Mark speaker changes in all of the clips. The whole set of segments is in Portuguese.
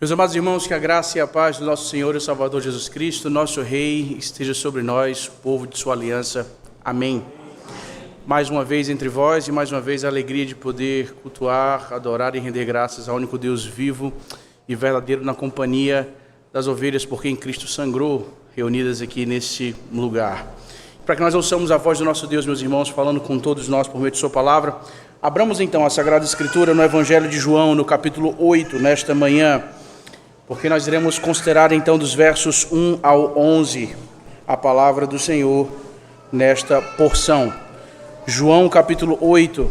Speaker 1: Meus amados irmãos, que a graça e a paz do nosso Senhor e Salvador Jesus Cristo, nosso Rei, esteja sobre nós, povo de sua aliança. Amém. Mais uma vez entre vós e mais uma vez a alegria de poder cultuar, adorar e render graças ao único Deus vivo e verdadeiro na companhia das ovelhas por quem Cristo sangrou, reunidas aqui nesse lugar. Para que nós ouçamos a voz do nosso Deus, meus irmãos, falando com todos nós por meio de sua palavra, abramos então a Sagrada Escritura no Evangelho de João, no capítulo 8, nesta manhã, porque nós iremos considerar então dos versos 1 ao 11 a palavra do Senhor nesta porção. João capítulo 8,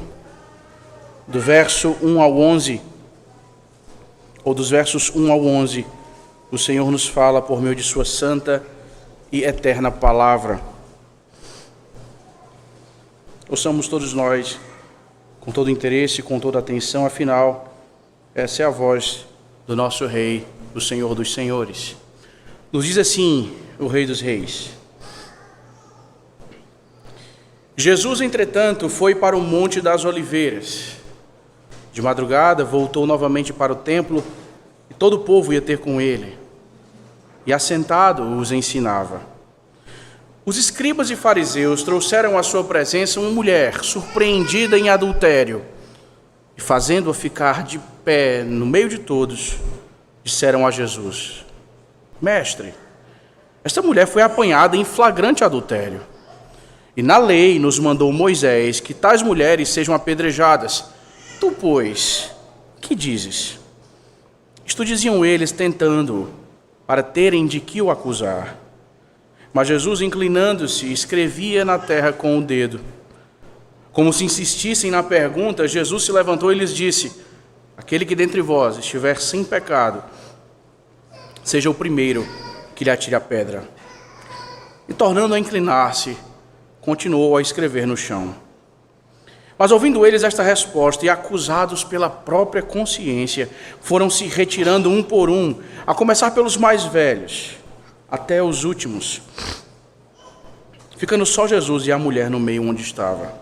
Speaker 1: do verso 1 ao 11, ou dos versos 1 ao 11, o Senhor nos fala por meio de sua santa e eterna palavra. Ouçamos todos nós com todo interesse, com toda atenção, afinal, essa é a voz do nosso Rei, do Senhor dos Senhores. Nos diz assim o Rei dos Reis: Jesus, entretanto, foi para o Monte das Oliveiras. De madrugada, voltou novamente para o templo, e todo o povo ia ter com ele. E assentado os ensinava. Os escribas e fariseus trouxeram à sua presença uma mulher surpreendida em adultério, e fazendo-a ficar de pé no meio de todos, disseram a Jesus: Mestre, esta mulher foi apanhada em flagrante adultério. E na lei nos mandou Moisés que tais mulheres sejam apedrejadas. Tu, pois, que dizes? Isto diziam eles, tentando-o, para terem de que o acusar. Mas Jesus, inclinando-se, escrevia na terra com o dedo. Como se insistissem na pergunta, Jesus se levantou e lhes disse: Aquele que dentre vós estiver sem pecado, seja o primeiro que lhe atire a pedra. E tornando a inclinar-se, continuou a escrever no chão. Mas ouvindo eles esta resposta e acusados pela própria consciência, foram se retirando um por um, a começar pelos mais velhos, até os últimos, ficando só Jesus e a mulher no meio onde estava.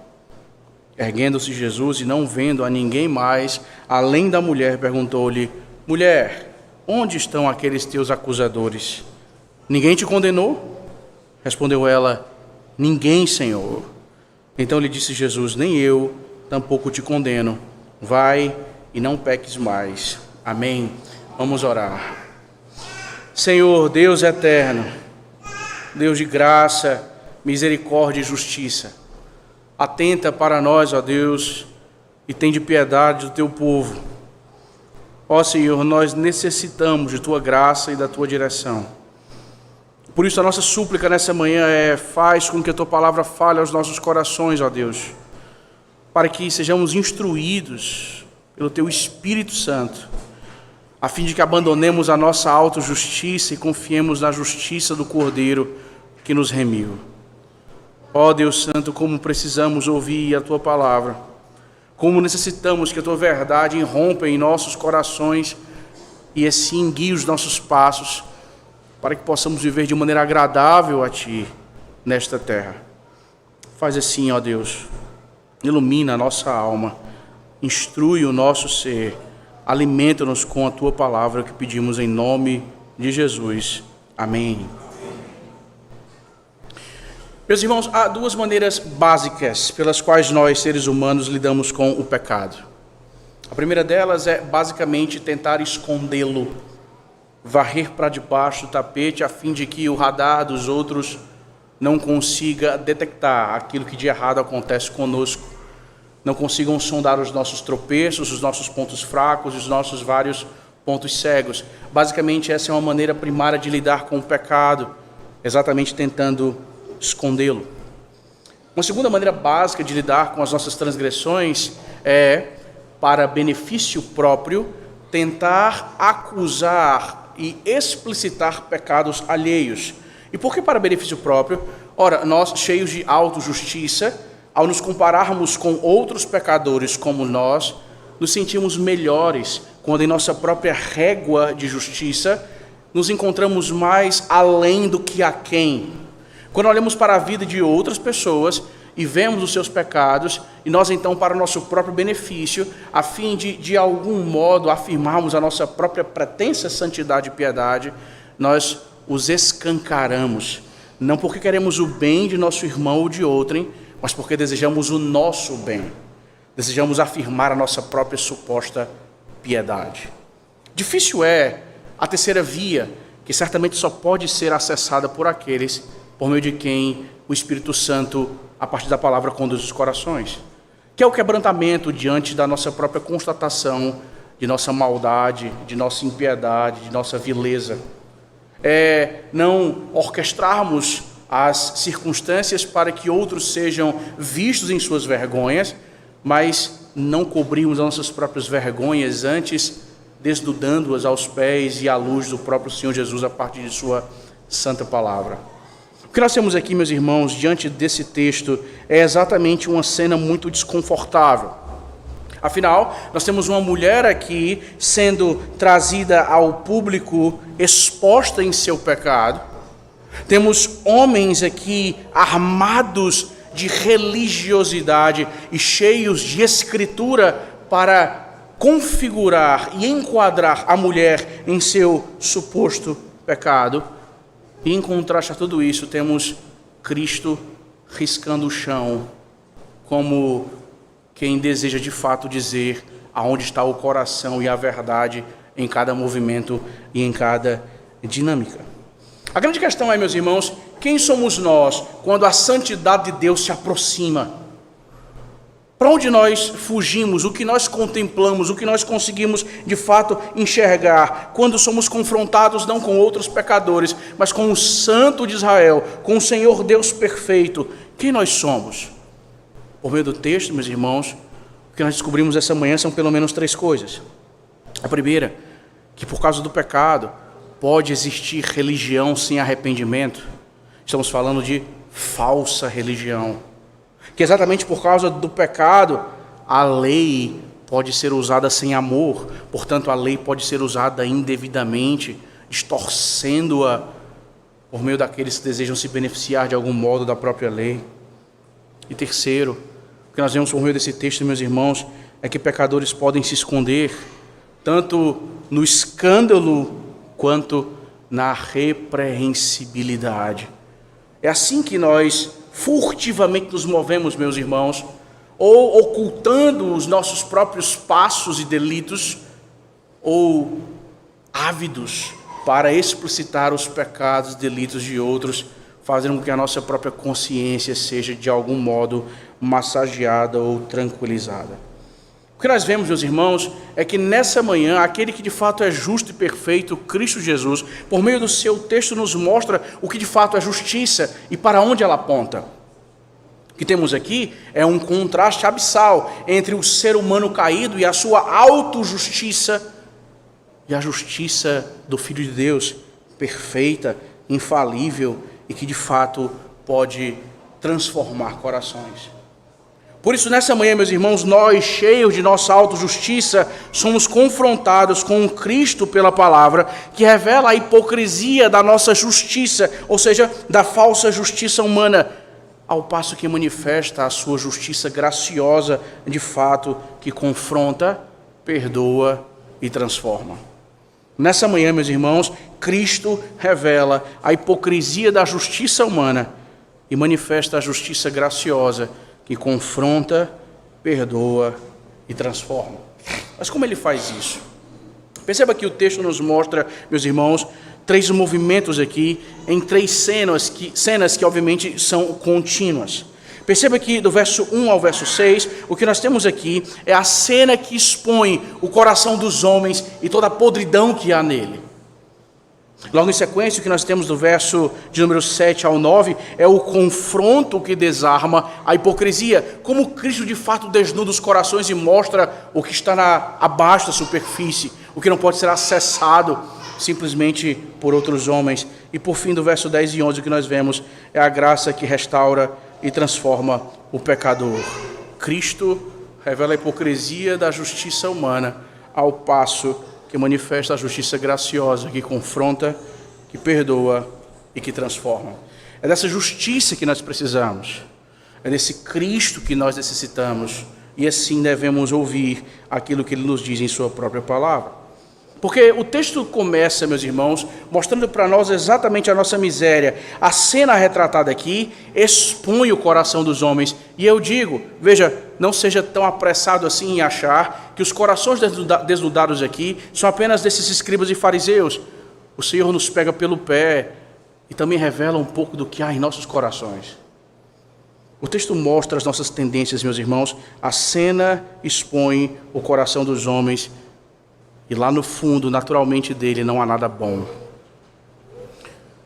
Speaker 1: Erguendo-se Jesus e não vendo a ninguém mais, além da mulher, perguntou-lhe: Mulher, onde estão aqueles teus acusadores? Ninguém te condenou? Respondeu ela: Ninguém, Senhor. Então lhe disse Jesus: Nem eu, tampouco te condeno. Vai e não peques mais. Amém. Vamos orar. Senhor, Deus eterno, Deus de graça, misericórdia e justiça, atenta para nós, ó Deus, e tende piedade do teu povo. Ó Senhor, nós necessitamos de tua graça e da tua direção. Por isso a nossa súplica nessa manhã faz com que a tua palavra fale aos nossos corações, ó Deus, para que sejamos instruídos pelo teu Espírito Santo, a fim de que abandonemos a nossa autojustiça e confiemos na justiça do Cordeiro que nos remiu. Ó Deus Santo, como precisamos ouvir a tua palavra, como necessitamos que a tua verdade irrompa em nossos corações e assim guie os nossos passos, para que possamos viver de maneira agradável a ti nesta terra. Faz assim, ó Deus, ilumina a nossa alma, instrui o nosso ser, alimenta-nos com a tua palavra que pedimos em nome de Jesus. Amém. Meus irmãos, há duas maneiras básicas pelas quais nós, seres humanos, lidamos com o pecado. A primeira delas é basicamente tentar escondê-lo, varrer para debaixo do tapete a fim de que o radar dos outros não consiga detectar aquilo que de errado acontece conosco, não consigam sondar os nossos tropeços, os nossos pontos fracos, os nossos vários pontos cegos. Basicamente essa é uma maneira primária de lidar com o pecado, exatamente tentando escondê-lo. Uma segunda maneira básica de lidar com as nossas transgressões é, para benefício próprio, tentar acusar e explicitar pecados alheios. E por que para benefício próprio? Ora, nós, cheios de autojustiça, ao nos compararmos com outros pecadores como nós, nos sentimos melhores quando em nossa própria régua de justiça nos encontramos mais além do que aquém. Quando olhamos para a vida de outras pessoas e vemos os seus pecados, e nós então, para o nosso próprio benefício, a fim de algum modo afirmarmos a nossa própria pretensa santidade e piedade, nós os escancaramos, não porque queremos o bem de nosso irmão ou de outrem, mas porque desejamos o nosso bem, desejamos afirmar a nossa própria suposta piedade. Difícil é a terceira via, que certamente só pode ser acessada por aqueles por meio de quem o Espírito Santo, a partir da palavra, conduz os corações, que é o quebrantamento diante da nossa própria constatação de nossa maldade, de nossa impiedade, de nossa vileza. É não orquestrarmos as circunstâncias para que outros sejam vistos em suas vergonhas, mas não cobrirmos as nossas próprias vergonhas, antes desnudando-as aos pés e à luz do próprio Senhor Jesus a partir de sua santa palavra. O que nós temos aqui, meus irmãos, diante desse texto, é exatamente uma cena muito desconfortável. Afinal, nós temos uma mulher aqui sendo trazida ao público, exposta em seu pecado. Temos homens aqui armados de religiosidade e cheios de escritura para configurar e enquadrar a mulher em seu suposto pecado. E em contraste a tudo isso, temos Cristo riscando o chão, como quem deseja de fato dizer aonde está o coração e a verdade em cada movimento e em cada dinâmica. A grande questão é, meus irmãos, quem somos nós quando a santidade de Deus se aproxima? Para onde nós fugimos, o que nós contemplamos, o que nós conseguimos de fato enxergar, quando somos confrontados não com outros pecadores, mas com o Santo de Israel, com o Senhor Deus perfeito, quem nós somos? Por meio do texto, meus irmãos, o que nós descobrimos essa manhã são pelo menos 3 coisas. A primeira, que por causa do pecado, pode existir religião sem arrependimento. Estamos falando de falsa religião. Que exatamente por causa do pecado, a lei pode ser usada sem amor, portanto a lei pode ser usada indevidamente, distorcendo-a por meio daqueles que desejam se beneficiar de algum modo da própria lei. E terceiro, o que nós vemos por meio desse texto, meus irmãos, é que pecadores podem se esconder, tanto no escândalo quanto na repreensibilidade. É assim que nós furtivamente nos movemos, meus irmãos, ou ocultando os nossos próprios passos e delitos, ou ávidos para explicitar os pecados e delitos de outros, fazendo com que a nossa própria consciência seja de algum modo massageada ou tranquilizada. O que nós vemos, meus irmãos, é que nessa manhã, aquele que de fato é justo e perfeito, Cristo Jesus, por meio do seu texto nos mostra o que de fato é justiça e para onde ela aponta. O que temos aqui é um contraste abissal entre o ser humano caído e a sua autojustiça e a justiça do Filho de Deus, perfeita, infalível e que de fato pode transformar corações. Por isso, nessa manhã, meus irmãos, nós, cheios de nossa autojustiça, somos confrontados com Cristo pela palavra, que revela a hipocrisia da nossa justiça, ou seja, da falsa justiça humana, ao passo que manifesta a sua justiça graciosa, de fato, que confronta, perdoa e transforma. Nessa manhã, meus irmãos, Cristo revela a hipocrisia da justiça humana e manifesta a justiça graciosa, que confronta, perdoa e transforma. Mas como ele faz isso? Perceba que o texto nos mostra, meus irmãos, 3 movimentos aqui, em 3 cenas que obviamente são contínuas. Perceba que do verso 1 ao verso 6, o que nós temos aqui é a cena que expõe o coração dos homens e toda a podridão que há nele. Logo em sequência, o que nós temos do verso de número 7 ao 9 é o confronto que desarma a hipocrisia, como Cristo de fato desnuda os corações e mostra o que está abaixo da superfície, o que não pode ser acessado simplesmente por outros homens. E por fim, do verso 10 e 11, o que nós vemos é a graça que restaura e transforma o pecador. Cristo revela a hipocrisia da justiça humana, ao passo que manifesta a justiça graciosa, que confronta, que perdoa e que transforma. É dessa justiça que nós precisamos. É desse Cristo que nós necessitamos. E assim devemos ouvir aquilo que Ele nos diz em Sua própria palavra. Porque o texto começa, meus irmãos, mostrando para nós exatamente a nossa miséria. A cena retratada aqui expõe o coração dos homens. E eu digo, veja, não seja tão apressado assim em achar que os corações desnudados aqui são apenas desses escribas e fariseus. O Senhor nos pega pelo pé e também revela um pouco do que há em nossos corações. O texto mostra as nossas tendências, meus irmãos. A cena expõe o coração dos homens. E lá no fundo, naturalmente dele, não há nada bom.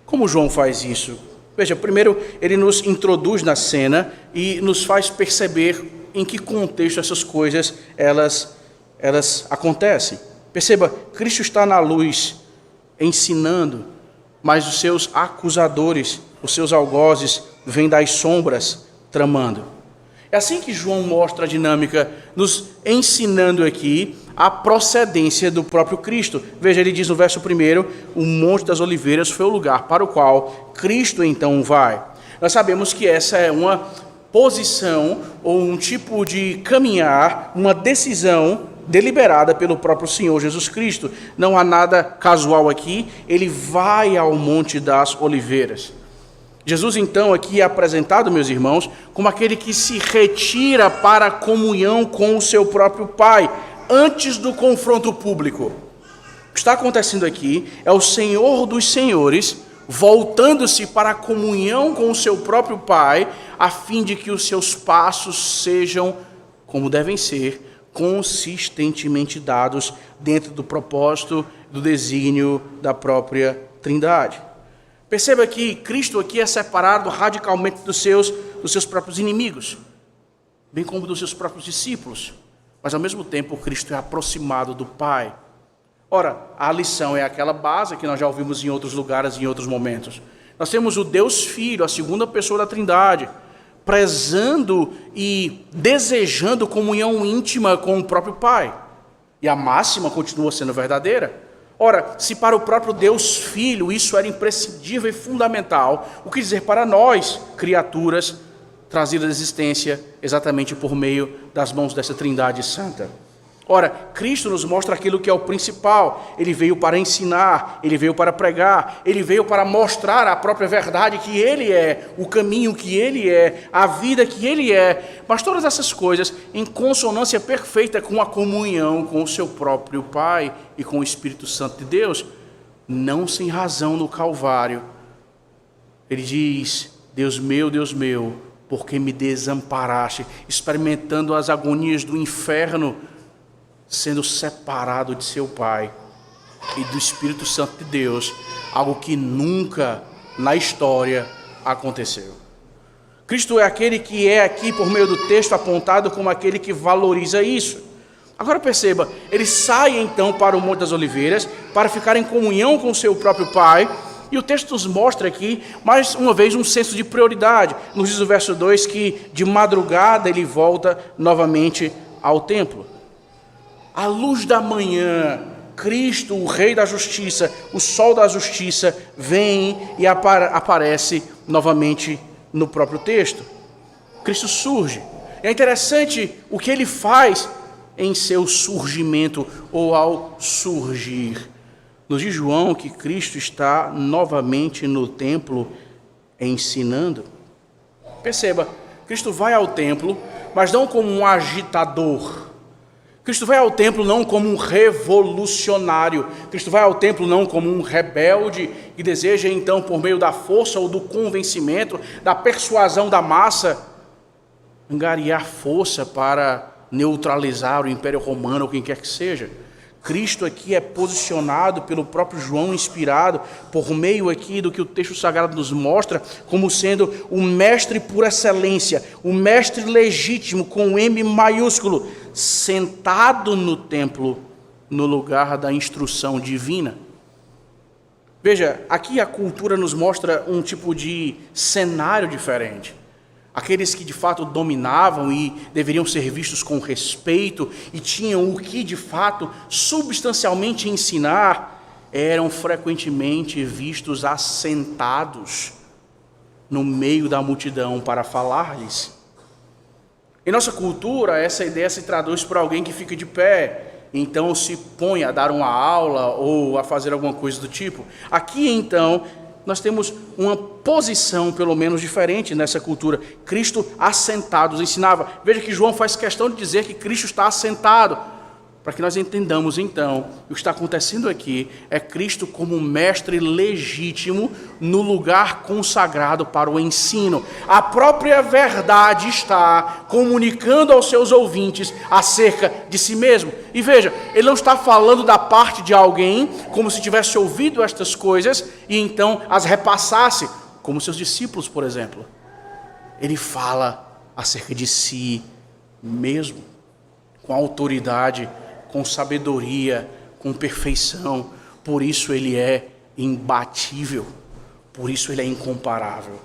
Speaker 1: Como João faz isso? Veja, primeiro ele nos introduz na cena e nos faz perceber em que contexto essas coisas elas acontecem. Perceba, Cristo está na luz, ensinando, mas os seus acusadores, os seus algozes, vêm das sombras, tramando. É assim que João mostra a dinâmica, nos ensinando aqui a procedência do próprio Cristo. Veja, ele diz no verso 1, o Monte das Oliveiras foi o lugar para o qual Cristo então vai. Nós sabemos que essa é uma posição ou um tipo de caminhar, uma decisão deliberada pelo próprio Senhor Jesus Cristo. Não há nada casual aqui, ele vai ao Monte das Oliveiras. Jesus, então, aqui é apresentado, meus irmãos, como aquele que se retira para a comunhão com o seu próprio Pai, antes do confronto público. O que está acontecendo aqui é o Senhor dos Senhores voltando-se para a comunhão com o seu próprio Pai, a fim de que os seus passos sejam, como devem ser, consistentemente dados dentro do propósito, do desígnio da própria Trindade. Perceba que Cristo aqui é separado radicalmente dos seus próprios inimigos, bem como dos seus próprios discípulos. Mas, ao mesmo tempo, Cristo é aproximado do Pai. Ora, a lição é aquela base que nós já ouvimos em outros lugares e em outros momentos. Nós temos o Deus Filho, a segunda pessoa da Trindade, prezando e desejando comunhão íntima com o próprio Pai. E a máxima continua sendo verdadeira. Ora, se para o próprio Deus Filho isso era imprescindível e fundamental, o que dizer para nós, criaturas, trazidas à existência exatamente por meio das mãos dessa Trindade Santa? Ora, Cristo nos mostra aquilo que é o principal. Ele veio para ensinar, ele veio para pregar, ele veio para mostrar a própria verdade que ele é, o caminho que ele é, a vida que ele é. Mas todas essas coisas em consonância perfeita com a comunhão com o seu próprio Pai e com o Espírito Santo de Deus, não sem razão no Calvário. Ele diz: Deus meu, por que me desamparaste? Experimentando as agonias do inferno, sendo separado de seu Pai e do Espírito Santo de Deus, algo que nunca na história aconteceu. Cristo é aquele que é aqui, por meio do texto, apontado como aquele que valoriza isso. Agora perceba, ele sai então para o Monte das Oliveiras, para ficar em comunhão com o seu próprio Pai, e o texto nos mostra aqui, mais uma vez, um senso de prioridade. Nos diz o verso 2 que de madrugada ele volta novamente ao templo. À luz da manhã, Cristo, o Rei da Justiça, o Sol da Justiça, vem e aparece novamente no próprio texto. Cristo surge. É interessante o que ele faz em seu surgimento ou ao surgir. Nos diz João que Cristo está novamente no templo ensinando. Perceba, Cristo vai ao templo, mas não como um agitador. Cristo vai ao templo não como um revolucionário. Cristo vai ao templo não como um rebelde que deseja, então, por meio da força ou do convencimento, da persuasão da massa, angariar força para neutralizar o Império Romano ou quem quer que seja. Cristo aqui é posicionado pelo próprio João, inspirado por meio aqui do que o texto sagrado nos mostra, como sendo o mestre por excelência, o mestre legítimo, com M maiúsculo, sentado no templo, no lugar da instrução divina. Veja, aqui a cultura nos mostra um tipo de cenário diferente. Aqueles que de fato dominavam e deveriam ser vistos com respeito e tinham o que de fato substancialmente ensinar, eram frequentemente vistos assentados no meio da multidão para falar-lhes. Em nossa cultura, essa ideia se traduz por alguém que fica de pé, então se põe a dar uma aula ou a fazer alguma coisa do tipo. Aqui, então, nós temos uma posição, pelo menos, diferente nessa cultura. Cristo assentado nos ensinava. Veja que João faz questão de dizer que Cristo está assentado, para que nós entendamos, então, o que está acontecendo aqui é Cristo como mestre legítimo no lugar consagrado para o ensino. A própria verdade está comunicando aos seus ouvintes acerca de si mesmo. E veja, ele não está falando da parte de alguém como se tivesse ouvido estas coisas e então as repassasse, como seus discípulos, por exemplo. Ele fala acerca de si mesmo, com autoridade, com sabedoria, com perfeição. Por isso ele é imbatível, por isso ele é incomparável.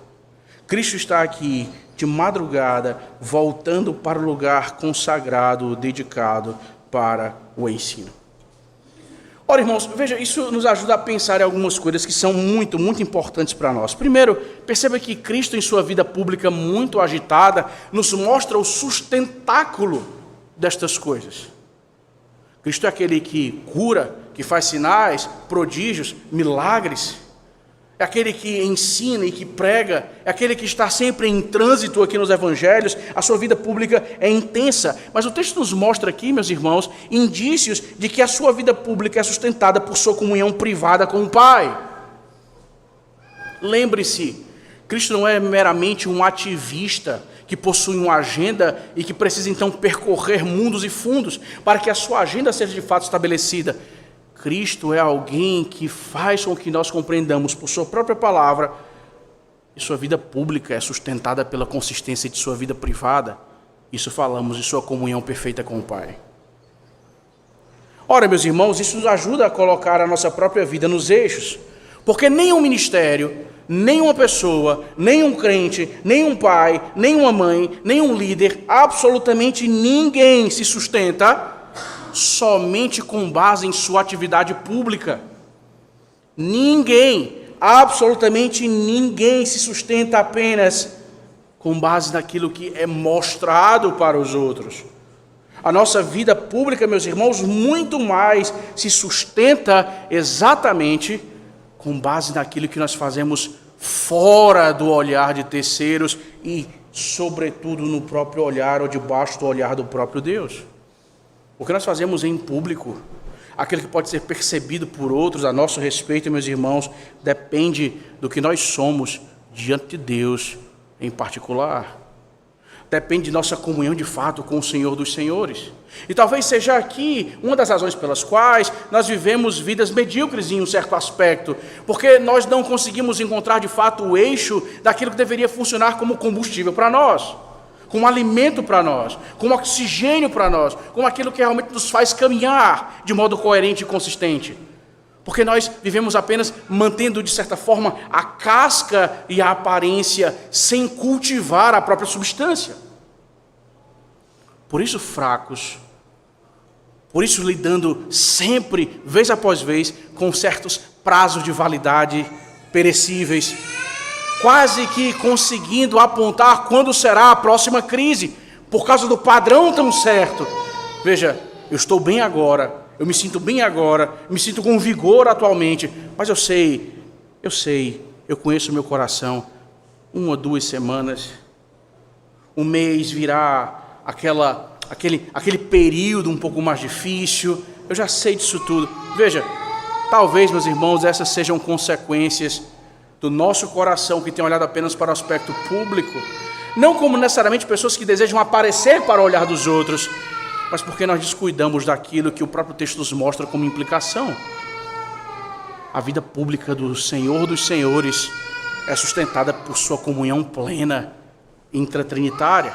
Speaker 1: Cristo está aqui de madrugada, voltando para o lugar consagrado, dedicado para o ensino. Ora, irmãos, veja, isso nos ajuda a pensar em algumas coisas que são muito importantes para nós. Primeiro, perceba que Cristo, em sua vida pública muito agitada, nos mostra o sustentáculo destas coisas. Cristo é aquele que cura, que faz sinais, prodígios, milagres. É aquele que ensina e que prega. É aquele que está sempre em trânsito aqui nos evangelhos. A sua vida pública é intensa. Mas o texto nos mostra aqui, meus irmãos, indícios de que a sua vida pública é sustentada por sua comunhão privada com o Pai. Lembre-se, Cristo não é meramente um ativista que possui uma agenda e que precisa então percorrer mundos e fundos para que a sua agenda seja de fato estabelecida. Cristo é alguém que faz com que nós compreendamos por sua própria palavra que sua vida pública é sustentada pela consistência de sua vida privada. Isso falamos de sua comunhão perfeita com o Pai. Ora, meus irmãos, isso nos ajuda a colocar a nossa própria vida nos eixos, porque nenhum ministério, nenhuma pessoa, nenhum crente, nenhum pai, nenhuma mãe, nenhum líder, absolutamente ninguém se sustenta somente com base em sua atividade pública. Ninguém, absolutamente ninguém se sustenta apenas com base naquilo que é mostrado para os outros. A nossa vida pública, meus irmãos, muito mais se sustenta exatamente com base naquilo que nós fazemos fora do olhar de terceiros e, sobretudo, no próprio olhar ou debaixo do olhar do próprio Deus. O que nós fazemos em público, aquilo que pode ser percebido por outros a nosso respeito, meus irmãos, depende do que nós somos diante de Deus em particular. Depende de nossa comunhão de fato com o Senhor dos Senhores. E talvez seja aqui uma das razões pelas quais nós vivemos vidas medíocres em um certo aspecto, porque nós não conseguimos encontrar de fato o eixo daquilo que deveria funcionar como combustível para nós, como alimento para nós, como oxigênio para nós, como aquilo que realmente nos faz caminhar de modo coerente e consistente. Porque nós vivemos apenas mantendo, de certa forma, a casca e a aparência, sem cultivar a própria substância. Por isso fracos, por isso lidando sempre, vez após vez, com certos prazos de validade perecíveis, quase que conseguindo apontar quando será a próxima crise, por causa do padrão tão certo. Veja, eu estou bem agora, eu me sinto bem agora, me sinto com vigor atualmente, mas eu sei, eu conheço o meu coração. 1 ou 2 semanas, um mês virá aquele período um pouco mais difícil, eu já sei disso tudo. Veja, talvez, meus irmãos, essas sejam consequências do nosso coração que tem olhado apenas para o aspecto público, não como necessariamente pessoas que desejam aparecer para o olhar dos outros, mas porque nós descuidamos daquilo que o próprio texto nos mostra como implicação. A vida pública do Senhor dos Senhores é sustentada por sua comunhão plena, intratrinitária.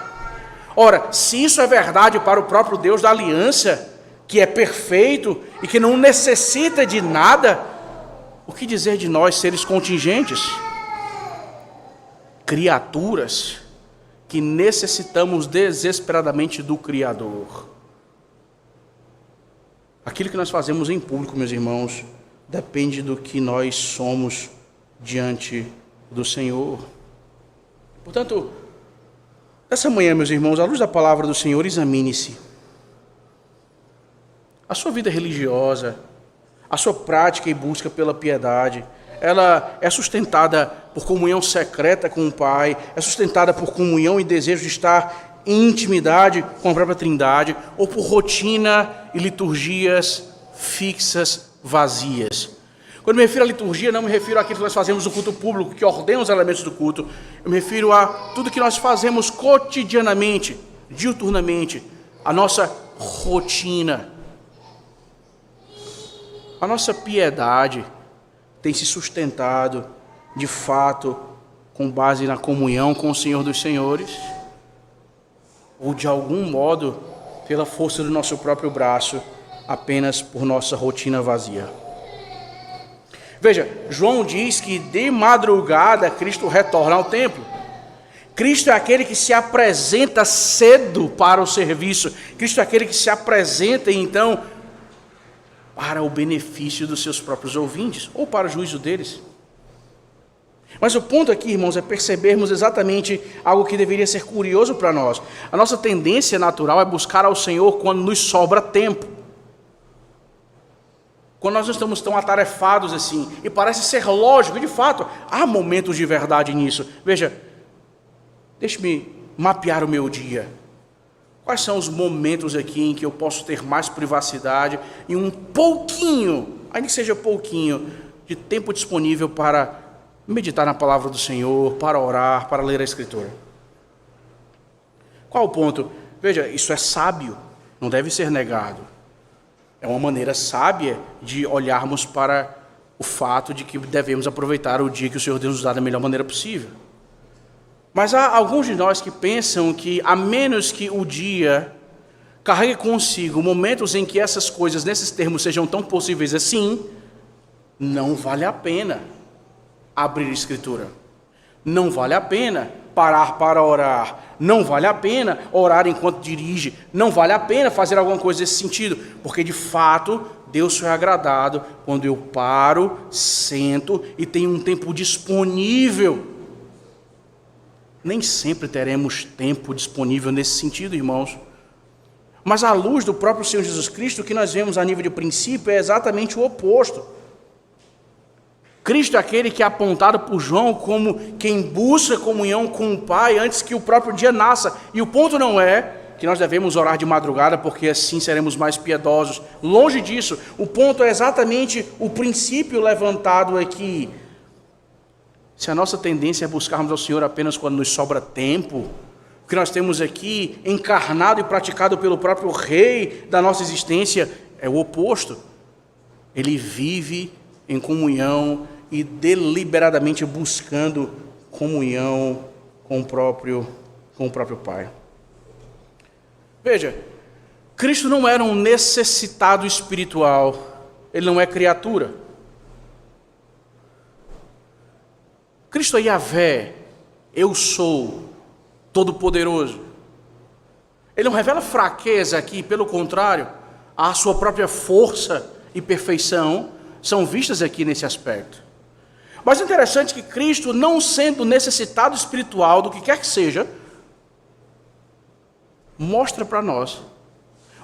Speaker 1: Ora, se isso é verdade para o próprio Deus da aliança, que é perfeito e que não necessita de nada, o que dizer de nós, seres contingentes? Criaturas que necessitamos desesperadamente do Criador. Aquilo que nós fazemos em público, meus irmãos, depende do que nós somos diante do Senhor. Portanto, Nessa manhã, meus irmãos, à luz da palavra do Senhor, examine-se. A sua vida religiosa, a sua prática e busca pela piedade, ela é sustentada por comunhão secreta com o Pai, é sustentada por comunhão e desejo de estar em intimidade com a própria Trindade, ou por rotina e liturgias fixas, vazias. Quando me refiro à liturgia, não me refiro àquilo que nós fazemos no culto público, que ordena os elementos do culto. Eu me refiro a tudo que nós fazemos cotidianamente, diuturnamente, a nossa rotina. A nossa piedade tem se sustentado, de fato, com base na comunhão com o Senhor dos Senhores, ou de algum modo, pela força do nosso próprio braço, apenas por nossa rotina vazia. Veja, João diz que de madrugada Cristo retorna ao templo. Cristo é aquele que se apresenta cedo para o serviço. Cristo é aquele que se apresenta, então, para o benefício dos seus próprios ouvintes, ou para o juízo deles. Mas o ponto aqui, irmãos, é percebermos exatamente algo que deveria ser curioso para nós. A nossa tendência natural é buscar ao Senhor quando nos sobra tempo. Quando nós não estamos tão atarefados assim, e parece ser lógico, de fato, há momentos de verdade nisso. Veja, deixe-me mapear o meu dia. Quais são os momentos aqui em que eu posso ter mais privacidade e um pouquinho, ainda que seja pouquinho, de tempo disponível para meditar na palavra do Senhor, para orar, para ler a Escritura? Qual o ponto? Veja, isso é sábio, não deve ser negado. É uma maneira sábia de olharmos para o fato de que devemos aproveitar o dia que o Senhor Deus nos dá da melhor maneira possível. Mas há alguns de nós que pensam que, a menos que o dia carregue consigo momentos em que essas coisas, nesses termos, sejam tão possíveis assim, não vale a pena abrir a Escritura. Não vale a pena parar para orar. Não vale a pena orar enquanto dirige. Não vale a pena fazer alguma coisa nesse sentido. Porque, de fato, Deus foi agradado quando eu paro, sento e tenho um tempo disponível. Nem sempre teremos tempo disponível nesse sentido, irmãos. Mas à luz do próprio Senhor Jesus Cristo, o que nós vemos a nível de princípio é exatamente o oposto. Cristo é aquele que é apontado por João como quem busca comunhão com o Pai antes que o próprio dia nasça. E o ponto não é que nós devemos orar de madrugada porque assim seremos mais piedosos. Longe disso. O ponto é exatamente o princípio levantado aqui. Se a nossa tendência é buscarmos ao Senhor apenas quando nos sobra tempo, o que nós temos aqui encarnado e praticado pelo próprio Rei da nossa existência é o oposto. Ele vive em comunhão e deliberadamente buscando comunhão com o próprio Pai. Veja, Cristo não era um necessitado espiritual, ele não é criatura. Cristo é Yahvé, eu sou todo-poderoso. Ele não revela fraqueza aqui, pelo contrário, a sua própria força e perfeição são vistas aqui nesse aspecto. Mas é interessante que Cristo, não sendo necessitado espiritual do que quer que seja, mostra para nós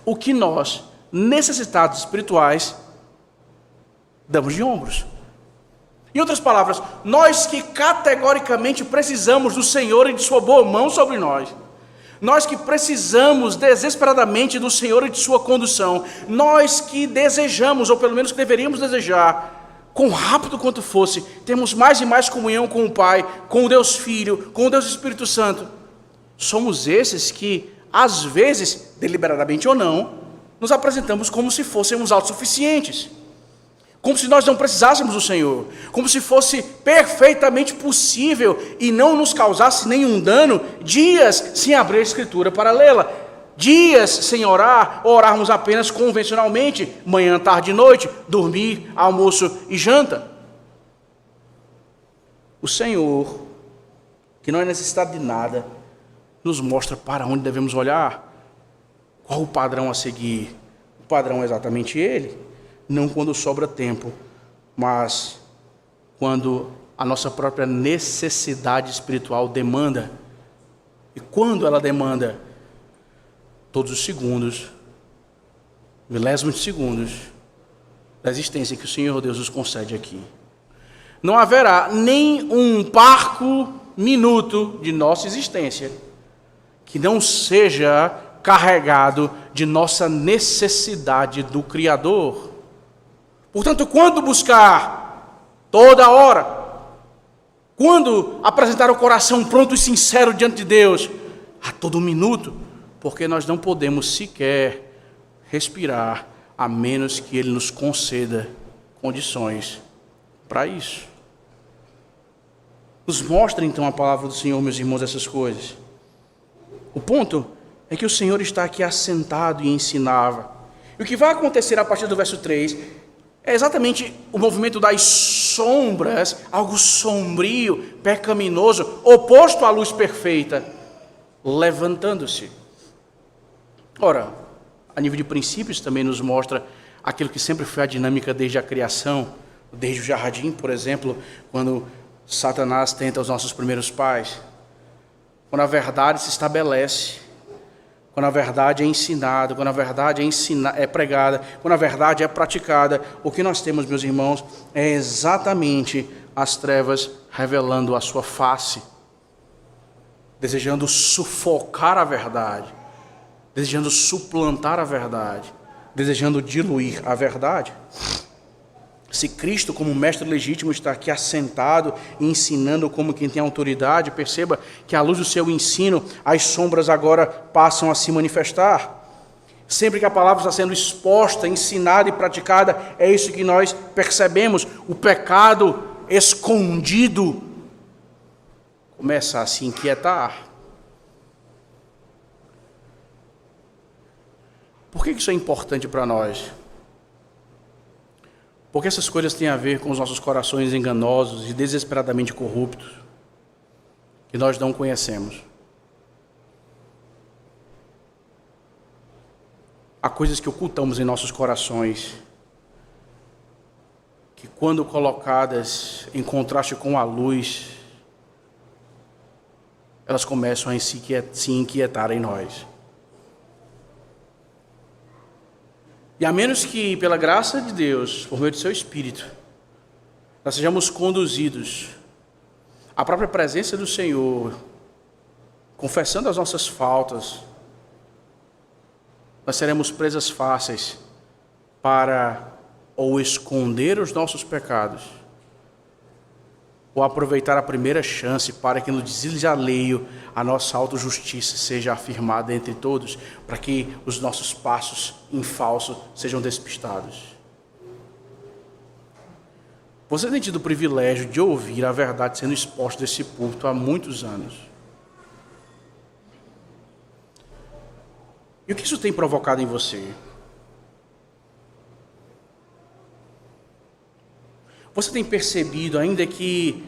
Speaker 1: o que nós, necessitados espirituais, damos de ombros. Em outras palavras, nós que categoricamente precisamos do Senhor e de sua boa mão sobre nós, nós que precisamos desesperadamente do Senhor e de sua condução, nós que desejamos, ou pelo menos que deveríamos desejar, quão rápido quanto fosse, temos mais e mais comunhão com o Pai, com o Deus Filho, com o Deus Espírito Santo. Somos esses que, às vezes, deliberadamente ou não, nos apresentamos como se fôssemos autossuficientes. Como se nós não precisássemos do Senhor. Como se fosse perfeitamente possível e não nos causasse nenhum dano dias sem abrir a Escritura para lê-la. Dias sem orar, ou orarmos apenas convencionalmente, manhã, tarde e noite, dormir, almoço e janta. O Senhor, que não é necessitado de nada, nos mostra para onde devemos olhar. Qual o padrão a seguir? O padrão é exatamente ele. Não quando sobra tempo, mas quando a nossa própria necessidade espiritual demanda E quando ela demanda? Todos os segundos, milésimos de segundos da existência que o Senhor Deus nos concede aqui. Não haverá nem um parco minuto de nossa existência que não seja carregado de nossa necessidade do Criador. Portanto, quando buscar? Toda hora. Quando apresentar o coração pronto e sincero diante de Deus? A todo minuto. Porque nós não podemos sequer respirar a menos que Ele nos conceda condições para isso. Nos mostra então a palavra do Senhor, meus irmãos, essas coisas. O ponto é que o Senhor está aqui assentado e ensinava. E o que vai acontecer a partir do verso 3 é exatamente o movimento das sombras, algo sombrio, pecaminoso, oposto à luz perfeita, levantando-se. Ora, a nível de princípios também nos mostra aquilo que sempre foi a dinâmica desde a criação, desde o jardim, por exemplo, quando Satanás tenta os nossos primeiros pais. Quando a verdade se estabelece, quando a verdade é ensinada, quando a verdade é pregada, quando a verdade é praticada, o que nós temos, meus irmãos, é exatamente as trevas revelando a sua face, desejando sufocar a verdade, desejando suplantar a verdade, desejando diluir a verdade. Se Cristo, como mestre legítimo, está aqui assentado e ensinando como quem tem autoridade, perceba que à luz do seu ensino, as sombras agora passam a se manifestar. Sempre que a palavra está sendo exposta, ensinada e praticada, é isso que nós percebemos. O pecado escondido começa a se inquietar. Por que isso é importante para nós? Porque essas coisas têm a ver com os nossos corações enganosos e desesperadamente corruptos, que nós não conhecemos. Há coisas que ocultamos em nossos corações, que quando colocadas em contraste com a luz, elas começam a se inquietar em nós. E a menos que, pela graça de Deus, por meio do seu Espírito, nós sejamos conduzidos à própria presença do Senhor, confessando as nossas faltas, nós seremos presas fáceis para ou esconder os nossos pecados, ou aproveitar a primeira chance para que no desígnio alheio a nossa autojustiça seja afirmada entre todos, para que os nossos passos em falso sejam despistados. Você tem tido o privilégio de ouvir a verdade sendo exposta desse púlpito há muitos anos. E o que isso tem provocado em você? Você tem percebido, ainda que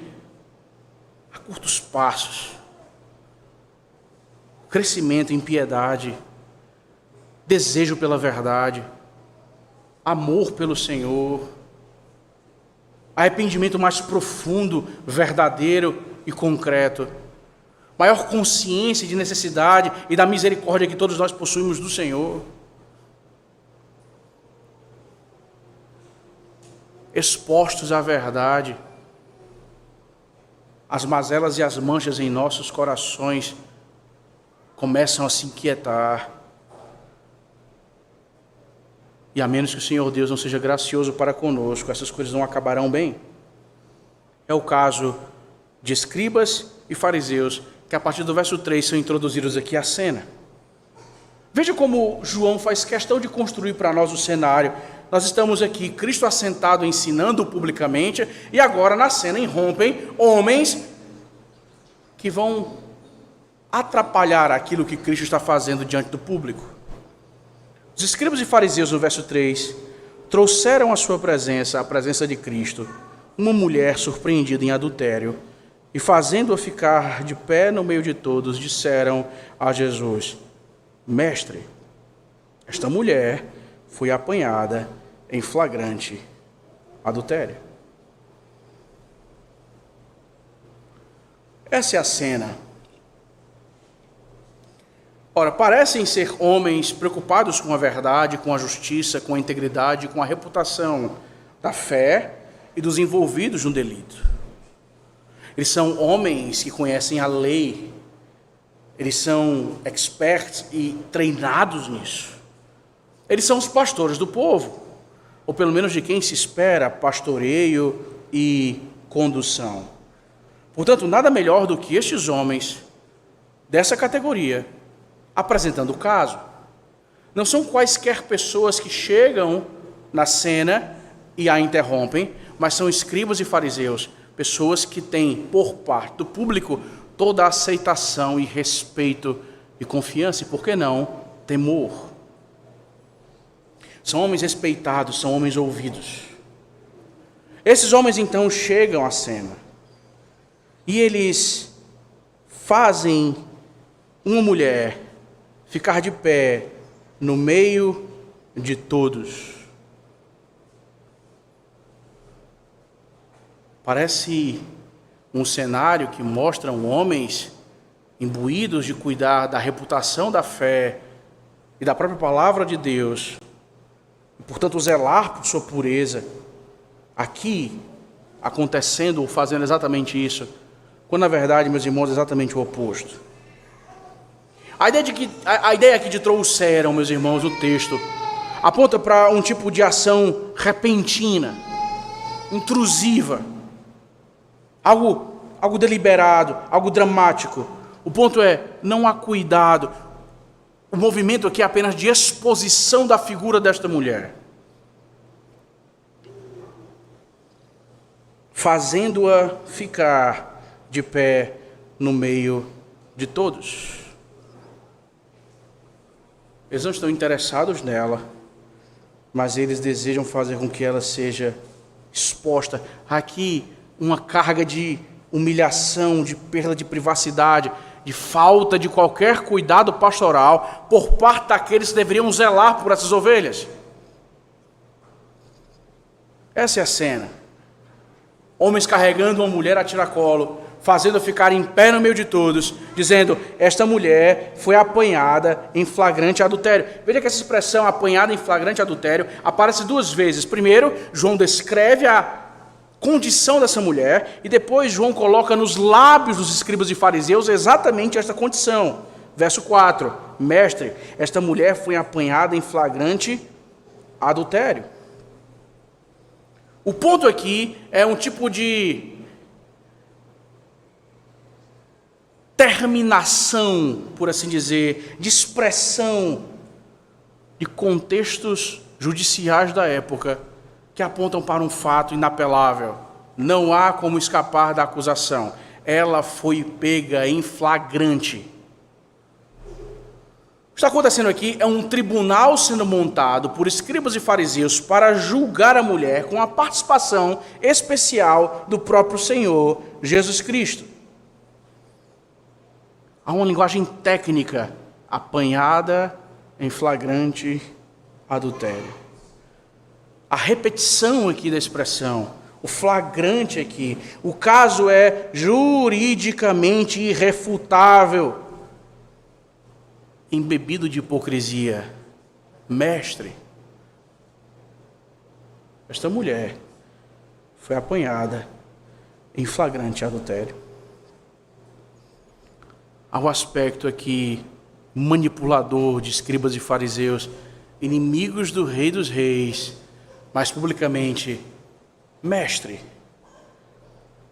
Speaker 1: a curtos passos, crescimento em piedade, desejo pela verdade, amor pelo Senhor, arrependimento mais profundo, verdadeiro e concreto, maior consciência de necessidade e da misericórdia que todos nós possuímos do Senhor. Expostos à verdade, as mazelas e as manchas em nossos corações começam a se inquietar. E a menos que o Senhor Deus não seja gracioso para conosco, essas coisas não acabarão bem. É o caso de escribas e fariseus, que a partir do verso 3 são introduzidos aqui à cena. Veja como João faz questão de construir para nós o cenário. Nós estamos aqui, Cristo assentado, ensinando publicamente, e agora na cena irrompem homens que vão atrapalhar aquilo que Cristo está fazendo diante do público. Os escribas e fariseus, no verso 3, trouxeram à sua presença, a presença de Cristo, uma mulher surpreendida em adultério, e fazendo-a ficar de pé no meio de todos, disseram a Jesus: Mestre, esta mulher foi apanhada em flagrante adultério. Essa é a cena Ora, parecem ser homens preocupados com a verdade, com a justiça, com a integridade, com a reputação da fé e dos envolvidos no delito. Eles são homens que conhecem a lei, eles são experts e treinados nisso. Eles são os pastores do povo, ou pelo menos de quem se espera pastoreio e condução. Portanto, nada melhor do que estes homens dessa categoria apresentando o caso. Não são quaisquer pessoas que chegam na cena e a interrompem, mas são escribas e fariseus, pessoas que têm por parte do público toda a aceitação e respeito e confiança, e por que não, temor. São homens respeitados, são homens ouvidos. Esses homens então chegam à cena e eles fazem uma mulher ficar de pé no meio de todos. Parece um cenário que mostra homens imbuídos de cuidar da reputação da fé e da própria palavra de Deus, e, portanto, zelar por sua pureza. Aqui, acontecendo ou fazendo exatamente isso, quando na verdade, meus irmãos, é exatamente o oposto. A ideia aqui de trouxeram, meus irmãos, no texto, aponta para um tipo de ação repentina, intrusiva, algo deliberado, algo dramático. O ponto é, não há cuidado. O movimento aqui é apenas de exposição da figura desta mulher, fazendo-a ficar de pé no meio de todos. Eles não estão interessados nela, mas eles desejam fazer com que ela seja exposta. Aqui, uma carga de humilhação, de perda de privacidade, de falta de qualquer cuidado pastoral por parte daqueles que deveriam zelar por essas ovelhas. Essa é a cena. Homens carregando uma mulher a tiracolo, fazendo ficar em pé no meio de todos, dizendo, esta mulher foi apanhada em flagrante adultério. Veja que essa expressão, apanhada em flagrante adultério, aparece duas vezes. Primeiro, João descreve a condição dessa mulher, e depois João coloca nos lábios dos escribas e fariseus exatamente esta condição. Verso 4, mestre, esta mulher foi apanhada em flagrante adultério. O ponto aqui é um tipo de terminação, por assim dizer, de expressão de contextos judiciais da época que apontam para um fato inapelável. Não há como escapar da acusação. Ela foi pega em flagrante. O que está acontecendo aqui é um tribunal sendo montado por escribas e fariseus para julgar a mulher com a participação especial do próprio Senhor Jesus Cristo. Há uma linguagem técnica, apanhada em flagrante adultério. A repetição aqui da expressão, o flagrante aqui, o caso é juridicamente irrefutável, embebido de hipocrisia. Mestre, esta mulher foi apanhada em flagrante adultério. Há um aspecto aqui manipulador de escribas e fariseus, inimigos do Rei dos Reis, mas publicamente, mestre,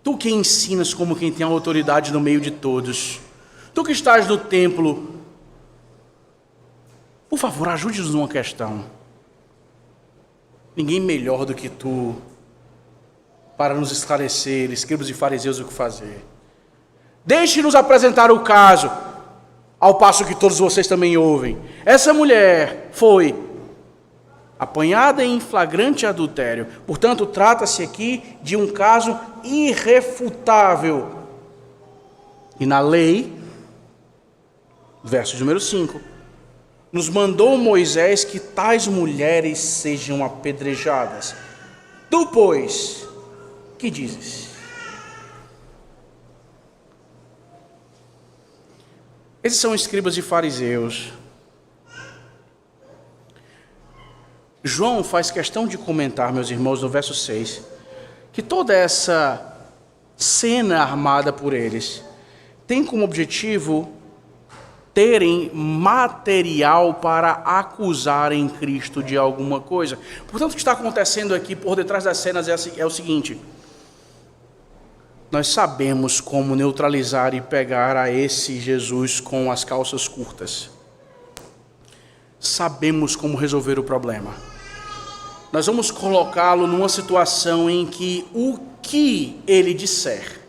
Speaker 1: tu que ensinas como quem tem autoridade no meio de todos, tu que estás no templo, por favor, ajude-nos numa questão. Ninguém melhor do que tu para nos esclarecer, escribas e fariseus, o que fazer. Deixe-nos apresentar o caso, ao passo que todos vocês também ouvem. Essa mulher foi apanhada em flagrante adultério. Portanto, trata-se aqui de um caso irrefutável. E na lei, verso número 5, nos mandou Moisés que tais mulheres sejam apedrejadas. Tu, pois, que dizes? Esses são escribas e fariseus. João faz questão de comentar, meus irmãos, no verso 6, que toda essa cena armada por eles tem como objetivo terem material para acusarem Cristo de alguma coisa. Portanto, o que está acontecendo aqui por detrás das cenas é o seguinte: nós sabemos como neutralizar e pegar a esse Jesus com as calças curtas. Sabemos como resolver o problema. Nós vamos colocá-lo numa situação em que o que ele disser,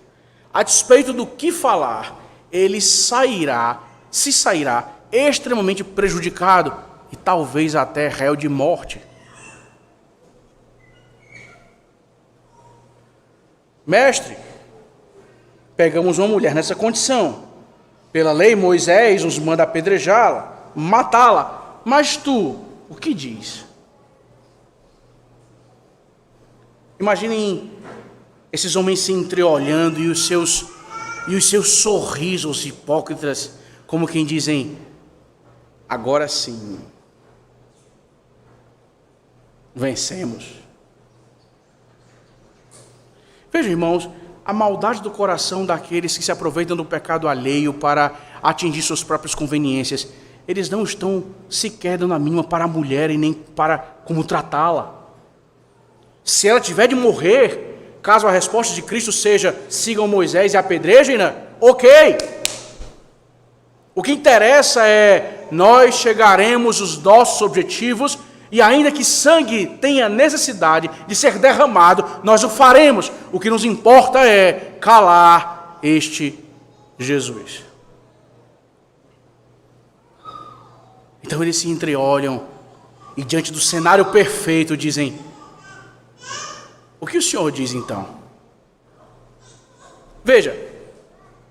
Speaker 1: a despeito do que falar, ele sairá extremamente prejudicado e talvez até réu de morte. Mestre, pegamos uma mulher nessa condição. Pela lei, Moisés nos manda apedrejá-la, matá-la. Mas tu, o que diz? Imaginem esses homens se entreolhando e os seus sorrisos hipócritas, como quem dizem: agora sim, vencemos. Vejam, irmãos, a maldade do coração daqueles que se aproveitam do pecado alheio para atingir suas próprias conveniências. Eles não estão sequer dando a mínima para a mulher e nem para como tratá-la. Se ela tiver de morrer, caso a resposta de Cristo seja: sigam Moisés e apedrejem-na, ok. O que interessa é: nós chegaremos aos nossos objetivos, e ainda que sangue tenha necessidade de ser derramado, nós o faremos. O que nos importa é calar este Jesus. Então eles se entreolham e, diante do cenário perfeito, dizem: o que o Senhor diz então? Veja,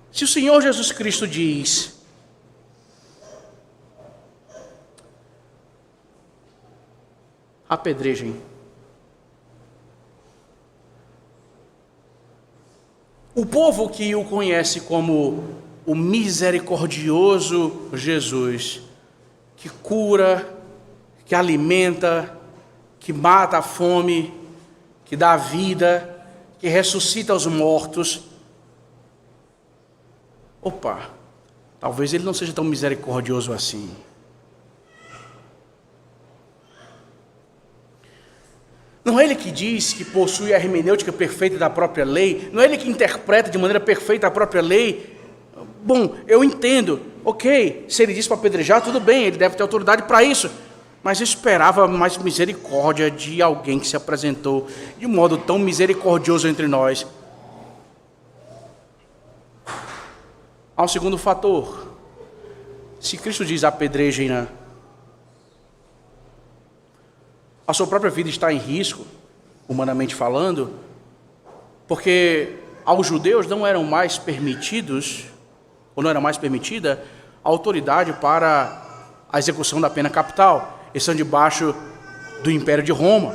Speaker 1: se o Senhor Jesus Cristo diz: apedrejem, o povo que o conhece como o misericordioso Jesus, que cura, que alimenta, que mata a fome, que dá vida, que ressuscita os mortos. Opa, talvez ele não seja tão misericordioso assim. Não é ele que diz que possui a hermenêutica perfeita da própria lei? Não é ele que interpreta de maneira perfeita a própria lei? Bom, eu entendo, ok, se ele diz para apedrejar, tudo bem, ele deve ter autoridade para isso. Mas eu esperava mais misericórdia de alguém que se apresentou de um modo tão misericordioso entre nós. Há um segundo fator. Se Cristo diz apedrejem-na, a sua própria vida está em risco, humanamente falando, porque aos judeus não era mais permitida a autoridade para a execução da pena capital. Eles estão debaixo do Império de Roma.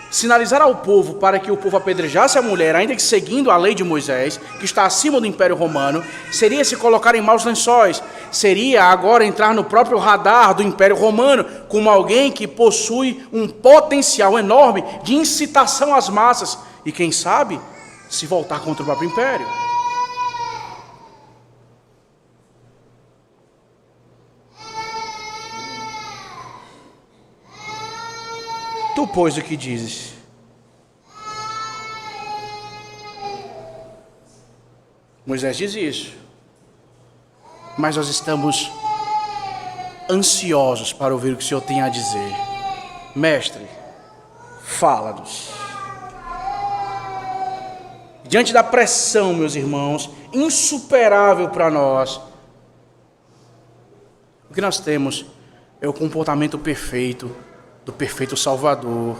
Speaker 1: Sinalizar ao povo para que o povo apedrejasse a mulher, ainda que seguindo a lei de Moisés, que está acima do Império Romano, seria se colocar em maus lençóis, seria agora entrar no próprio radar do Império Romano, como alguém que possui um potencial enorme de incitação às massas, e quem sabe, se voltar contra o próprio Império. Tu, pois, o que dizes? Moisés diz isso. Mas nós estamos ansiosos para ouvir o que o Senhor tem a dizer. Mestre, fala-nos. Diante da pressão, meus irmãos, insuperável para nós, o que nós temos é o comportamento perfeito do perfeito Salvador,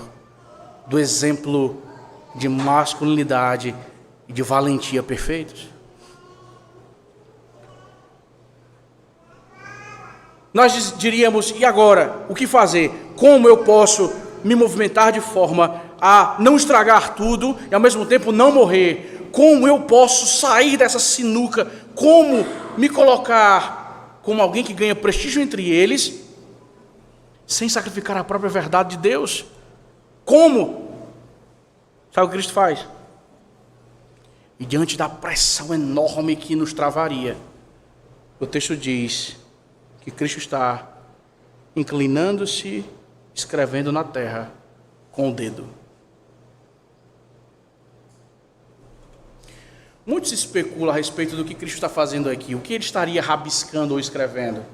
Speaker 1: do exemplo de masculinidade e de valentia perfeitos. Nós diríamos: e agora? O que fazer? Como eu posso me movimentar de forma a não estragar tudo e ao mesmo tempo não morrer? Como eu posso sair dessa sinuca como me colocar como alguém que ganha prestígio entre eles, sem sacrificar a própria verdade de Deus. Como? Sabe o que Cristo faz? E diante da pressão enorme que nos travaria, o texto diz que Cristo está inclinando-se, escrevendo na terra com o dedo. Muito se especula a respeito do que Cristo está fazendo aqui, o que ele estaria rabiscando ou escrevendo.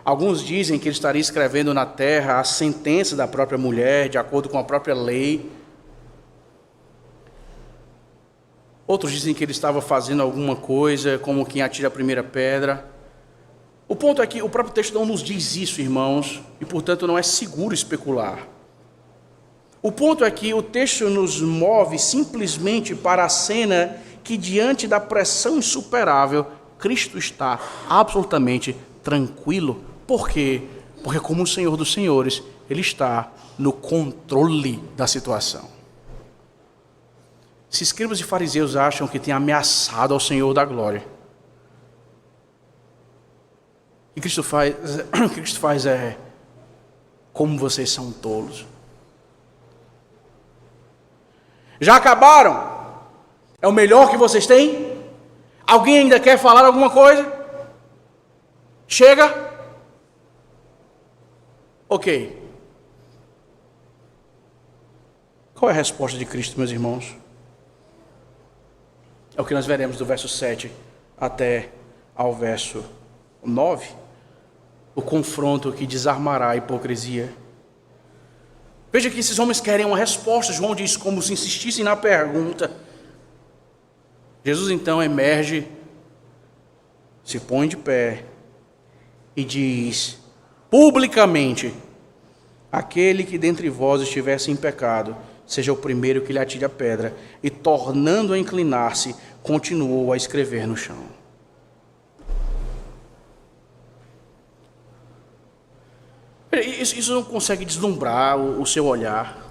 Speaker 1: Alguns dizem que ele estaria escrevendo na terra a sentença da própria mulher, de acordo com a própria lei. Outros dizem que ele estava fazendo alguma coisa, como quem atira a primeira pedra. O ponto é que o próprio texto não nos diz isso, irmãos, e portanto não é seguro especular. O ponto é que o texto nos move simplesmente para a cena que, diante da pressão insuperável, Cristo está absolutamente tranquilo. Por quê? Porque, como o Senhor dos Senhores, Ele está no controle da situação. Se escribas e fariseus acham que têm ameaçado ao Senhor da glória, o que Cristo faz é: como vocês são tolos. Já acabaram? É o melhor que vocês têm? Alguém ainda quer falar alguma coisa? Chega? Ok. Qual é a resposta de Cristo, meus irmãos? É o que nós veremos do verso 7 até ao verso 9. O confronto que desarmará a hipocrisia. Veja que esses homens querem uma resposta. João diz como se insistissem na pergunta. Jesus então emerge, se põe de pé e diz publicamente: aquele que dentre vós estiver sem pecado, seja o primeiro que lhe atire a pedra. E tornando a inclinar-se, continuou a escrever no chão. Isso não consegue deslumbrar o seu olhar.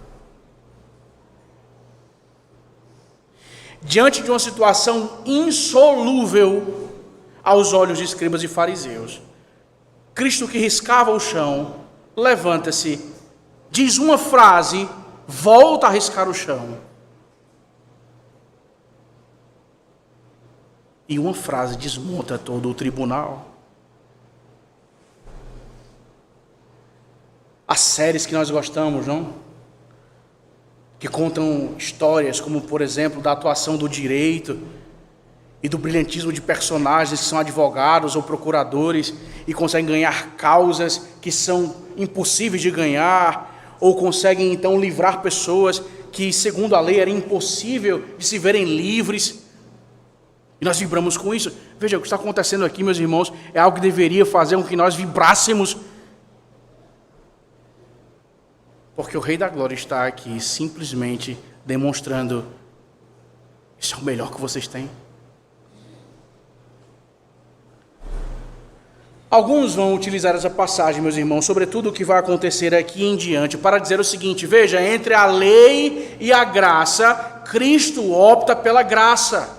Speaker 1: Diante de uma situação insolúvel aos olhos de escribas e fariseus, Cristo, que riscava o chão, levanta-se, diz uma frase, volta a riscar o chão. E uma frase desmonta todo o tribunal. As séries que nós gostamos, não? Que contam histórias como, por exemplo, da atuação do direito e do brilhantismo de personagens que são advogados ou procuradores e conseguem ganhar causas que são impossíveis de ganhar, ou conseguem então livrar pessoas que, segundo a lei, era impossível de se verem livres. E nós vibramos com isso. Veja, o que está acontecendo aqui, meus irmãos, é algo que deveria fazer com que nós vibrássemos. Porque o Rei da Glória está aqui simplesmente demonstrando: isso é o melhor que vocês têm. Alguns vão utilizar essa passagem, meus irmãos, sobretudo o que vai acontecer aqui em diante, para dizer o seguinte: veja, entre a lei e a graça, Cristo opta pela graça.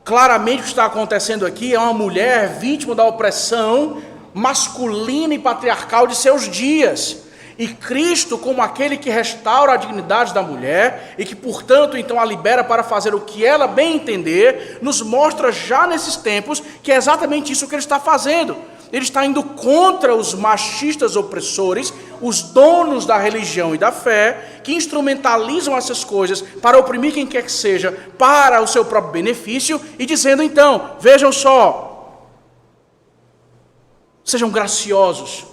Speaker 1: Claramente o que está acontecendo aqui é uma mulher vítima da opressão masculina e patriarcal de seus dias. E Cristo, como aquele que restaura a dignidade da mulher e que, portanto, então a libera para fazer o que ela bem entender, nos mostra já nesses tempos que é exatamente isso que ele está fazendo. Ele está indo contra os machistas opressores, os donos da religião e da fé, que instrumentalizam essas coisas para oprimir quem quer que seja, para o seu próprio benefício, e dizendo então: vejam só, sejam graciosos,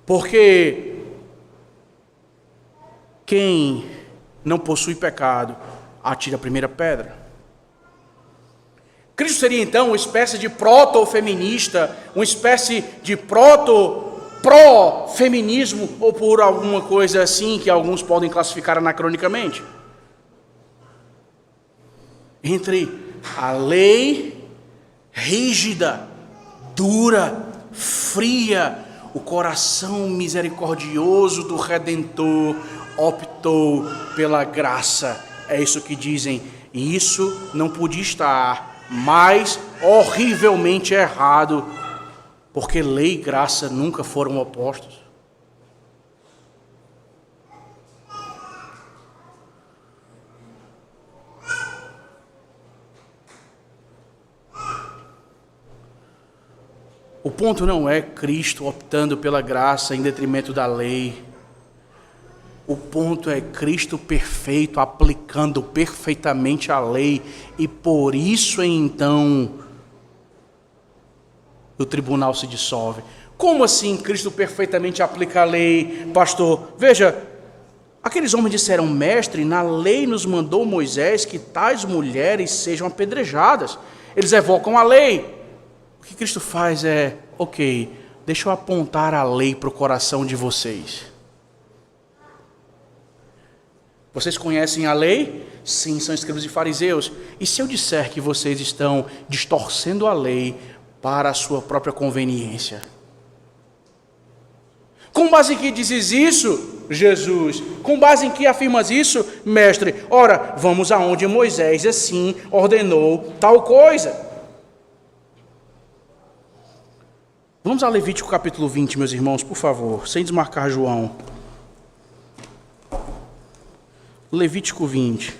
Speaker 1: porque quem não possui pecado, atire a primeira pedra. Cristo seria então uma espécie de proto-feminista, uma espécie de pró-feminismo, ou por alguma coisa assim que alguns podem classificar anacronicamente. Entre a lei rígida, dura, fria, o coração misericordioso do Redentor optou pela graça. É isso que dizem. E isso não podia estar mas horrivelmente errado, porque lei e graça nunca foram opostos. O ponto não é Cristo optando pela graça em detrimento da lei. O ponto é Cristo perfeito, aplicando perfeitamente a lei, e por isso então o tribunal se dissolve. Como assim Cristo perfeitamente aplica a lei, pastor? Veja, aqueles homens disseram: mestre, na lei nos mandou Moisés que tais mulheres sejam apedrejadas. Eles evocam a lei. O que Cristo faz é: ok, deixa eu apontar a lei para o coração de vocês. Vocês conhecem a lei? Sim, são escribas e fariseus. E se eu disser que vocês estão distorcendo a lei para a sua própria conveniência? Com base em que dizes isso, Jesus? Com base em que afirmas isso, mestre? Ora, vamos aonde Moisés assim ordenou tal coisa. Vamos a Levítico capítulo 20, meus irmãos, por favor, sem desmarcar João. Levítico 20.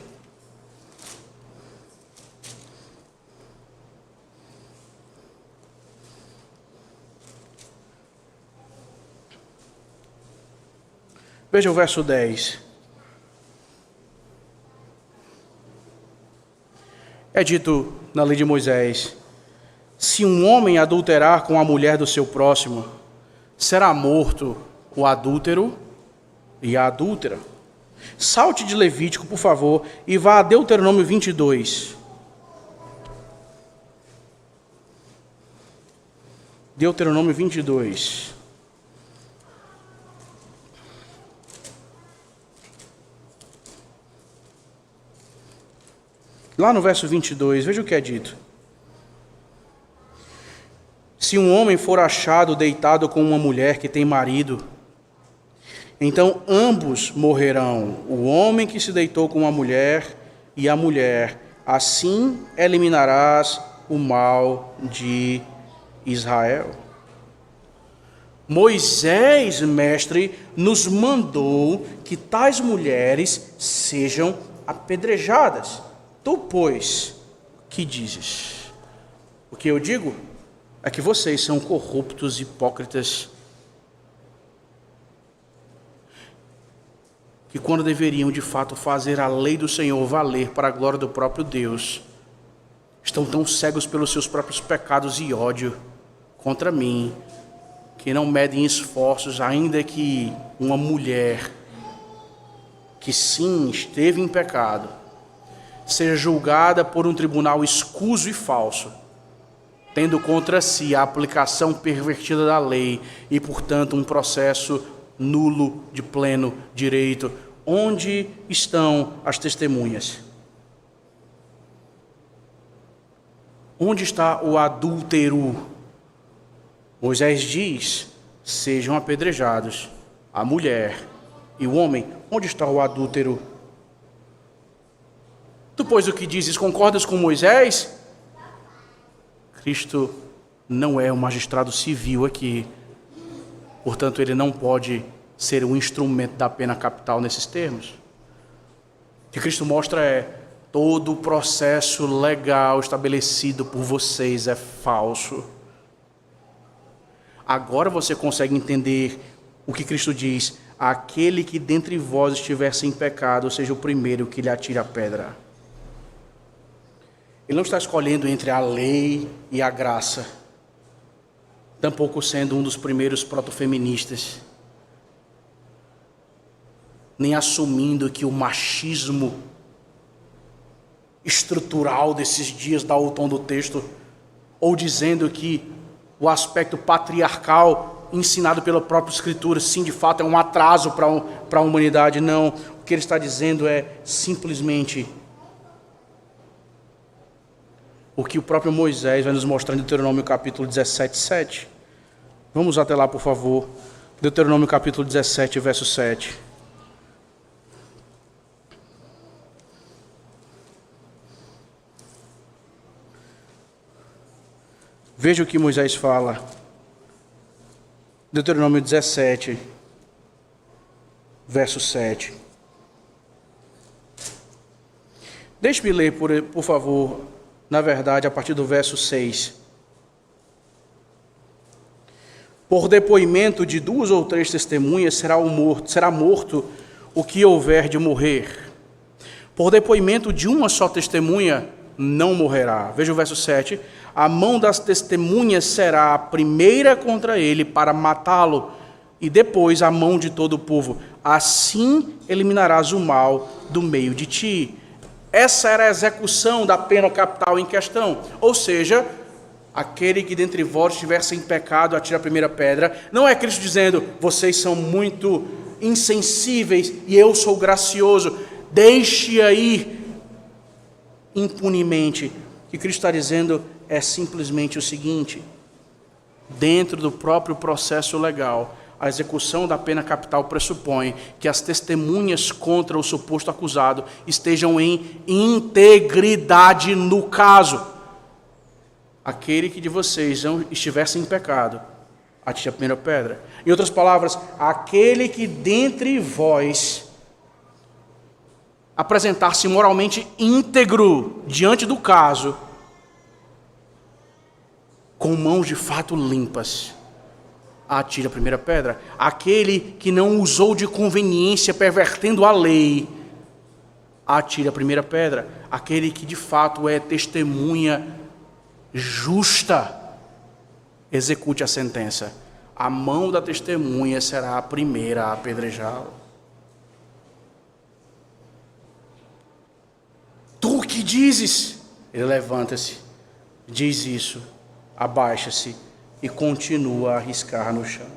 Speaker 1: Veja o verso 10. É dito na lei de Moisés: se um homem adulterar com a mulher do seu próximo, será morto o adúltero e a adúltera. Salte de Levítico, por favor, e vá a Deuteronômio 22. Deuteronômio 22. Lá no verso 22, veja o que é dito. Se um homem for achado deitado com uma mulher que tem marido, então ambos morrerão, o homem que se deitou com a mulher e a mulher. Assim eliminarás o mal de Israel. Moisés, mestre, nos mandou que tais mulheres sejam apedrejadas. Tu, pois, que dizes? O que eu digo é que vocês são corruptos, hipócritas, que quando deveriam de fato fazer a lei do Senhor valer para a glória do próprio Deus, estão tão cegos pelos seus próprios pecados e ódio contra mim, que não medem esforços, ainda que uma mulher que sim esteve em pecado seja julgada por um tribunal escuso e falso, tendo contra si a aplicação pervertida da lei e, portanto, um processo nulo de pleno direito. Onde estão as testemunhas? Onde está o adúltero? Moisés diz: sejam apedrejados a mulher e o homem. Onde está o adúltero? Tu, pois, o que dizes, concordas com Moisés? Cristo não é um magistrado civil aqui, portanto, ele não pode ser um instrumento da pena capital nesses termos. O que Cristo mostra é: todo o processo legal estabelecido por vocês é falso. Agora você consegue entender o que Cristo diz: aquele que dentre vós estiver sem pecado, seja o primeiro que lhe atire a pedra. Ele não está escolhendo entre a lei e a graça, tampouco sendo um dos primeiros protofeministas, nem assumindo que o machismo estrutural desses dias dá o tom do texto, ou dizendo que o aspecto patriarcal ensinado pela própria Escritura, sim, de fato, é um atraso para a humanidade. Não, o que ele está dizendo é simplesmente o que o próprio Moisés vai nos mostrar em Deuteronômio capítulo 17, 7. Vamos até lá, por favor. Deuteronômio capítulo 17, verso 7. Veja o que Moisés fala. Deuteronômio 17, verso 7. Deixe-me ler, por favor, na verdade, a partir do verso 6. Por depoimento de 2 ou 3 testemunhas será morto o que houver de morrer. Por depoimento de uma só testemunha não morrerá. Veja o verso 7. A mão das testemunhas será a primeira contra ele para matá-lo, e depois a mão de todo o povo. Assim eliminarás o mal do meio de ti. Essa era a execução da pena capital em questão. Ou seja, aquele que dentre vós estiver sem pecado, atire a primeira pedra. Não é Cristo dizendo, vocês são muito insensíveis e eu sou gracioso, deixe aí impunemente. O que Cristo está dizendo é simplesmente o seguinte: dentro do próprio processo legal, a execução da pena capital pressupõe que as testemunhas contra o suposto acusado estejam em integridade no caso. Aquele que de vocês estiver sem pecado, atire a primeira pedra. Em outras palavras, aquele que dentre vós apresentar-se moralmente íntegro diante do caso, com mãos de fato limpas, atire a primeira pedra. Aquele que não usou de conveniência pervertendo a lei, atire a primeira pedra. Aquele que de fato é testemunha justa, execute a sentença. A mão da testemunha será a primeira a apedrejá-lo. Tu que dizes? Ele levanta-se, diz isso, abaixa-se e continua a riscar no chão.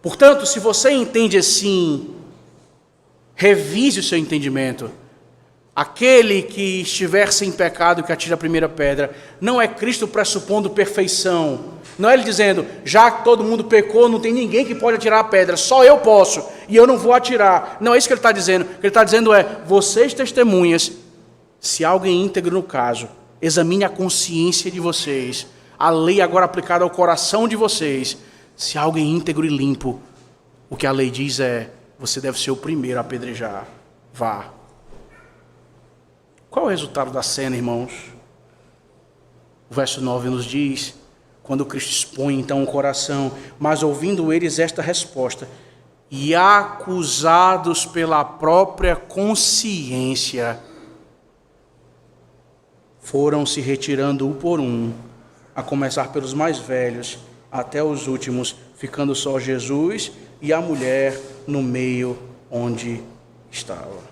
Speaker 1: Portanto, se você entende assim, revise o seu entendimento. Aquele que estiver sem pecado, que atire a primeira pedra, não é Cristo pressupondo perfeição. Não é Ele dizendo, já que todo mundo pecou, não tem ninguém que pode atirar a pedra, só eu posso, e eu não vou atirar. Não é isso que Ele está dizendo. O que Ele está dizendo é, vocês testemunhas, se alguém íntegro no caso, examine a consciência de vocês, a lei agora aplicada ao coração de vocês. Se alguém íntegro e limpo, o que a lei diz é, você deve ser o primeiro a apedrejar. Vá. Qual é o resultado da cena, irmãos? O verso 9 nos diz, quando Cristo expõe então o coração, mas ouvindo eles esta resposta, e acusados pela própria consciência, foram se retirando um por um, a começar pelos mais velhos, até os últimos, ficando só Jesus e a mulher no meio onde estava.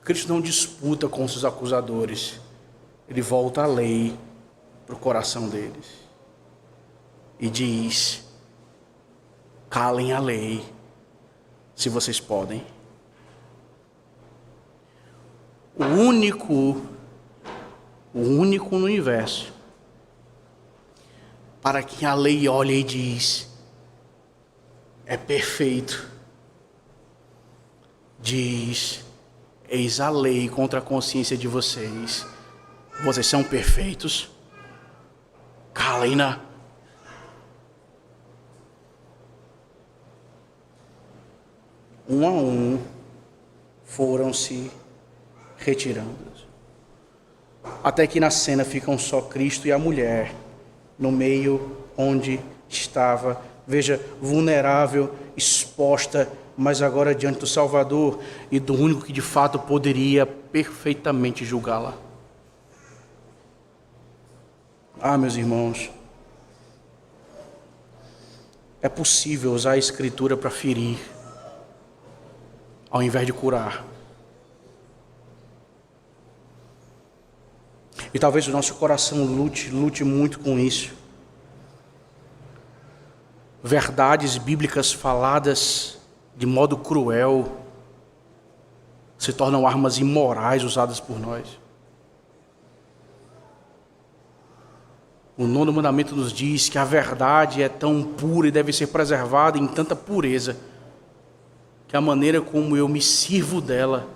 Speaker 1: Cristo não disputa com seus acusadores. Ele volta a lei para o coração deles. E diz, calem a lei, se vocês podem. O único no universo, para quem a lei olha e diz, é perfeito, diz, eis a lei contra a consciência de vocês. Vocês são perfeitos. Calem-na. Um a um foram se retirando. Até que na cena ficam só Cristo e a mulher, no meio onde estava, veja, vulnerável, exposta, mas agora diante do Salvador e do único que de fato poderia perfeitamente julgá-la. Ah, meus irmãos, é possível usar a Escritura para ferir, ao invés de curar. E talvez o nosso coração lute muito com isso. Verdades bíblicas faladas de modo cruel se tornam armas imorais usadas por nós. O 9º mandamento nos diz que a verdade é tão pura e deve ser preservada em tanta pureza, que a maneira como eu me sirvo dela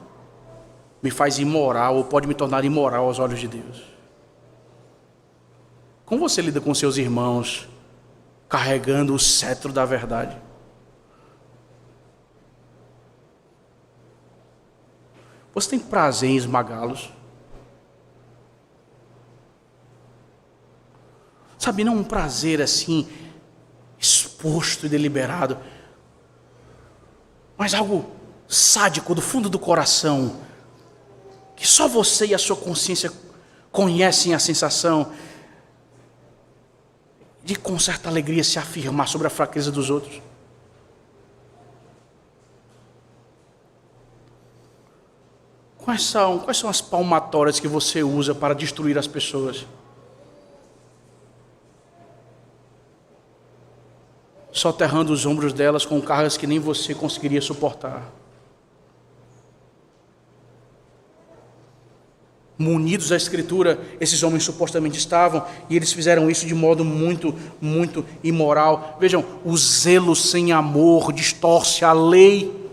Speaker 1: me faz imoral ou pode me tornar imoral aos olhos de Deus? Como você lida com seus irmãos carregando o cetro da verdade? Você tem prazer em esmagá-los? Sabe, não um prazer assim, exposto e deliberado, mas algo sádico do fundo do coração, que só você e a sua consciência conhecem a sensação de com certa alegria se afirmar sobre a fraqueza dos outros. Quais são as palmatórias que você usa para destruir as pessoas? Soterrando os ombros delas com cargas que nem você conseguiria suportar. Munidos da Escritura, esses homens supostamente estavam, e eles fizeram isso de modo muito, muito imoral. Vejam, o zelo sem amor distorce a lei.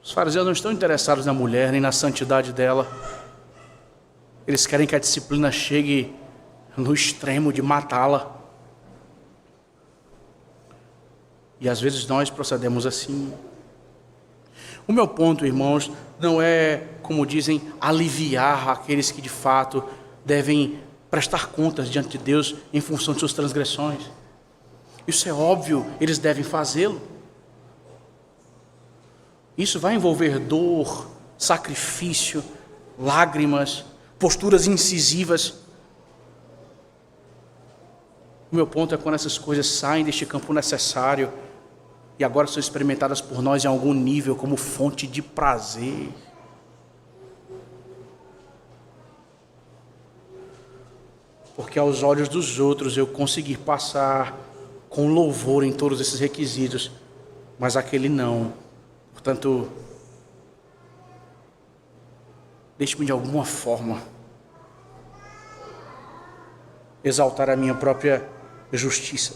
Speaker 1: Os fariseus não estão interessados na mulher, nem na santidade dela. Eles querem que a disciplina chegue no extremo de matá-la. E às vezes nós procedemos assim. O meu ponto, irmãos, não é, como dizem, aliviar aqueles que de fato devem prestar contas diante de Deus em função de suas transgressões. Isso é óbvio, eles devem fazê-lo. Isso vai envolver dor, sacrifício, lágrimas, posturas incisivas. O meu ponto é quando essas coisas saem deste campo necessário e agora são experimentadas por nós em algum nível como fonte de prazer. Porque aos olhos dos outros eu conseguir passar com louvor em todos esses requisitos, mas aquele não. Portanto, deixe-me de alguma forma exaltar a minha própria justiça.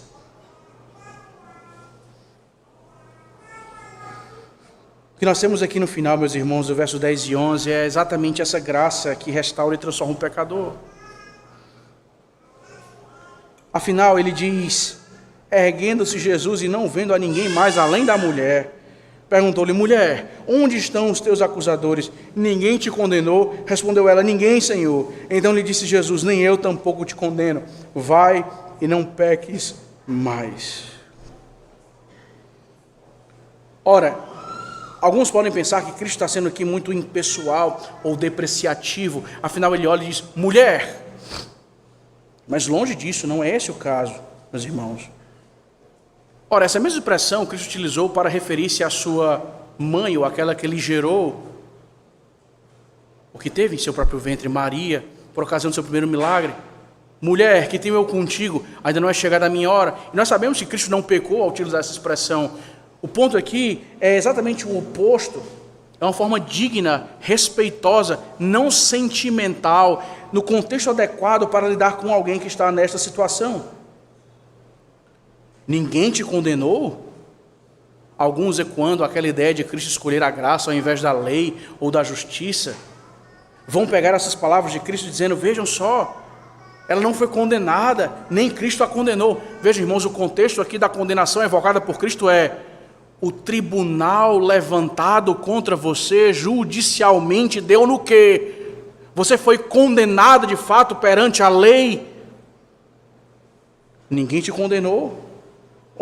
Speaker 1: O que nós temos aqui no final, meus irmãos, do verso 10 e 11, é exatamente essa graça que restaura e transforma um pecador. Afinal, ele diz, erguendo-se Jesus e não vendo a ninguém mais além da mulher, perguntou-lhe, mulher, onde estão os teus acusadores? Ninguém te condenou? Respondeu ela, ninguém, Senhor. Então lhe disse Jesus, nem eu tampouco te condeno. Vai e não peques mais. Ora, alguns podem pensar que Cristo está sendo aqui muito impessoal ou depreciativo. Afinal, ele olha e diz, mulher. Mas longe disso, não é esse o caso, meus irmãos. Ora, essa mesma expressão Cristo utilizou para referir-se à sua mãe, ou aquela que ele gerou, o que teve em seu próprio ventre, Maria, por ocasião do seu primeiro milagre. Mulher, que tenho eu contigo, ainda não é chegada a minha hora. E nós sabemos que Cristo não pecou ao utilizar essa expressão. O ponto aqui é exatamente o oposto. É uma forma digna, respeitosa, não sentimental, no contexto adequado para lidar com alguém que está nesta situação. Ninguém te condenou? Alguns ecoando aquela ideia de Cristo escolher a graça ao invés da lei ou da justiça, vão pegar essas palavras de Cristo dizendo, vejam só, ela não foi condenada, nem Cristo a condenou. Vejam, irmãos, o contexto aqui da condenação evocada por Cristo é o tribunal levantado contra você judicialmente deu no quê? Você foi condenado de fato perante a lei. Ninguém te condenou.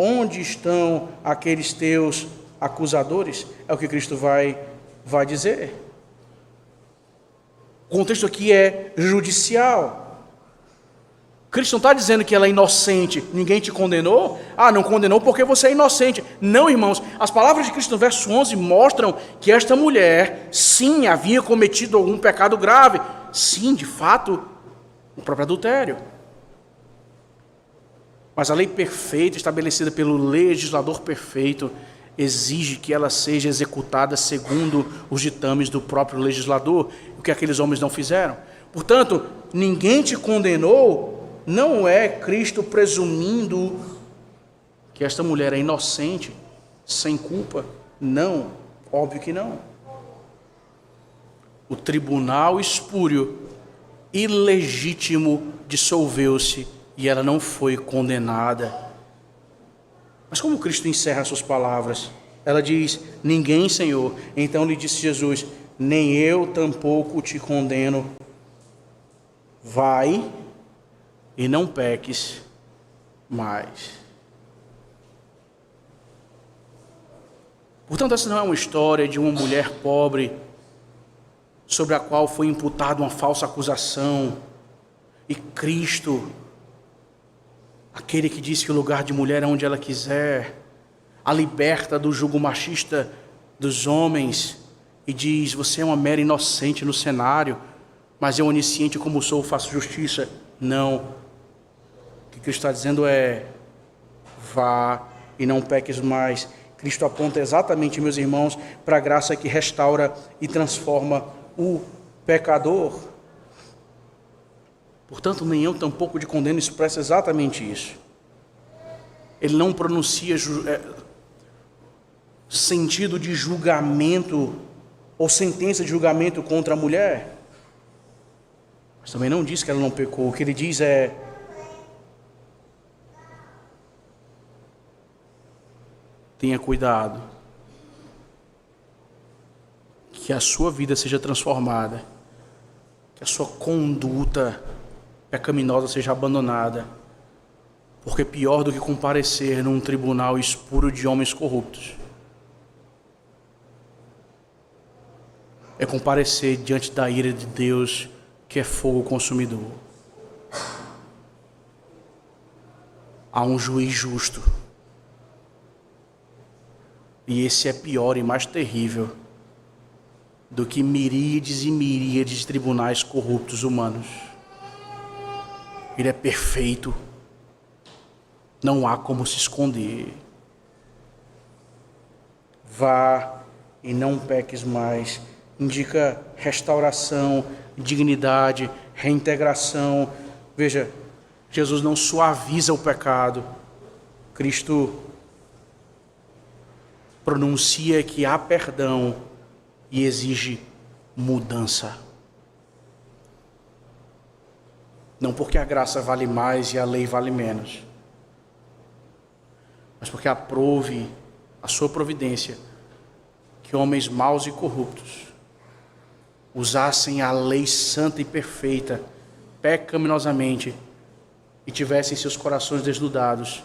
Speaker 1: Onde estão aqueles teus acusadores? É o que Cristo vai dizer. O contexto aqui é judicial. Cristo não está dizendo que ela é inocente. Ninguém te condenou? Ah, não condenou porque você é inocente. Não, irmãos. As palavras de Cristo no verso 11 mostram que esta mulher, sim, havia cometido algum pecado grave. Sim, de fato, o próprio adultério. Mas a lei perfeita, estabelecida pelo legislador perfeito, exige que ela seja executada segundo os ditames do próprio legislador, o que aqueles homens não fizeram. Portanto, ninguém te condenou, não é Cristo presumindo que esta mulher é inocente, sem culpa? Não, óbvio que não. O tribunal espúrio, ilegítimo, dissolveu-se e ela não foi condenada. Mas como Cristo encerra suas palavras? Ela diz: ninguém, Senhor. Então lhe disse Jesus: nem eu tampouco te condeno. Vai e não peques mais. Portanto, essa não é uma história de uma mulher pobre sobre a qual foi imputada uma falsa acusação, e Cristo, aquele que disse que o lugar de mulher é onde ela quiser, a liberta do jugo machista dos homens e diz: você é uma mera inocente no cenário, mas eu, onisciente como sou, faço justiça. Não. O que Cristo está dizendo é: vá e não peques mais. Cristo aponta exatamente, meus irmãos, para a graça que restaura e transforma o pecador. Portanto, nem eu tampouco te condeno expressa exatamente isso. Ele não pronuncia sentido de julgamento ou sentença de julgamento contra a mulher, mas também não diz que ela não pecou. O que ele diz é: tenha cuidado, que a sua vida seja transformada, que a sua conduta pecaminosa seja abandonada, porque pior do que comparecer num tribunal espúrio de homens corruptos é comparecer diante da ira de Deus, que é fogo consumidor. Há um juiz justo, e esse é pior e mais terrível do que miríades e miríades de tribunais corruptos humanos. Ele é perfeito, não há como se esconder. Vá e não peques mais. Indica restauração, dignidade, reintegração. Veja, Jesus não suaviza o pecado. Cristo pronuncia que há perdão e exige mudança. Não porque a graça vale mais e a lei vale menos, mas porque aprove a sua providência que homens maus e corruptos usassem a lei santa e perfeita pecaminosamente e tivessem seus corações desnudados,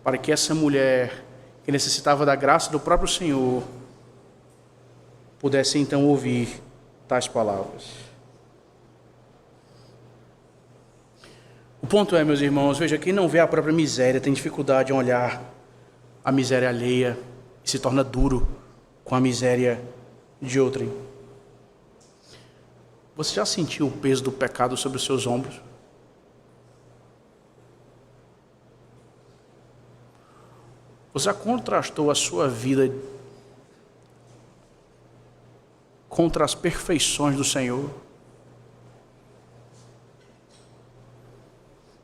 Speaker 1: para que essa mulher que necessitava da graça do próprio Senhor pudesse então ouvir tais palavras. O ponto é, meus irmãos, veja, quem não vê a própria miséria tem dificuldade em olhar a miséria alheia e se torna duro com a miséria de outrem. Você já sentiu o peso do pecado sobre os seus ombros? Você já contrastou a sua vida contra as perfeições do Senhor?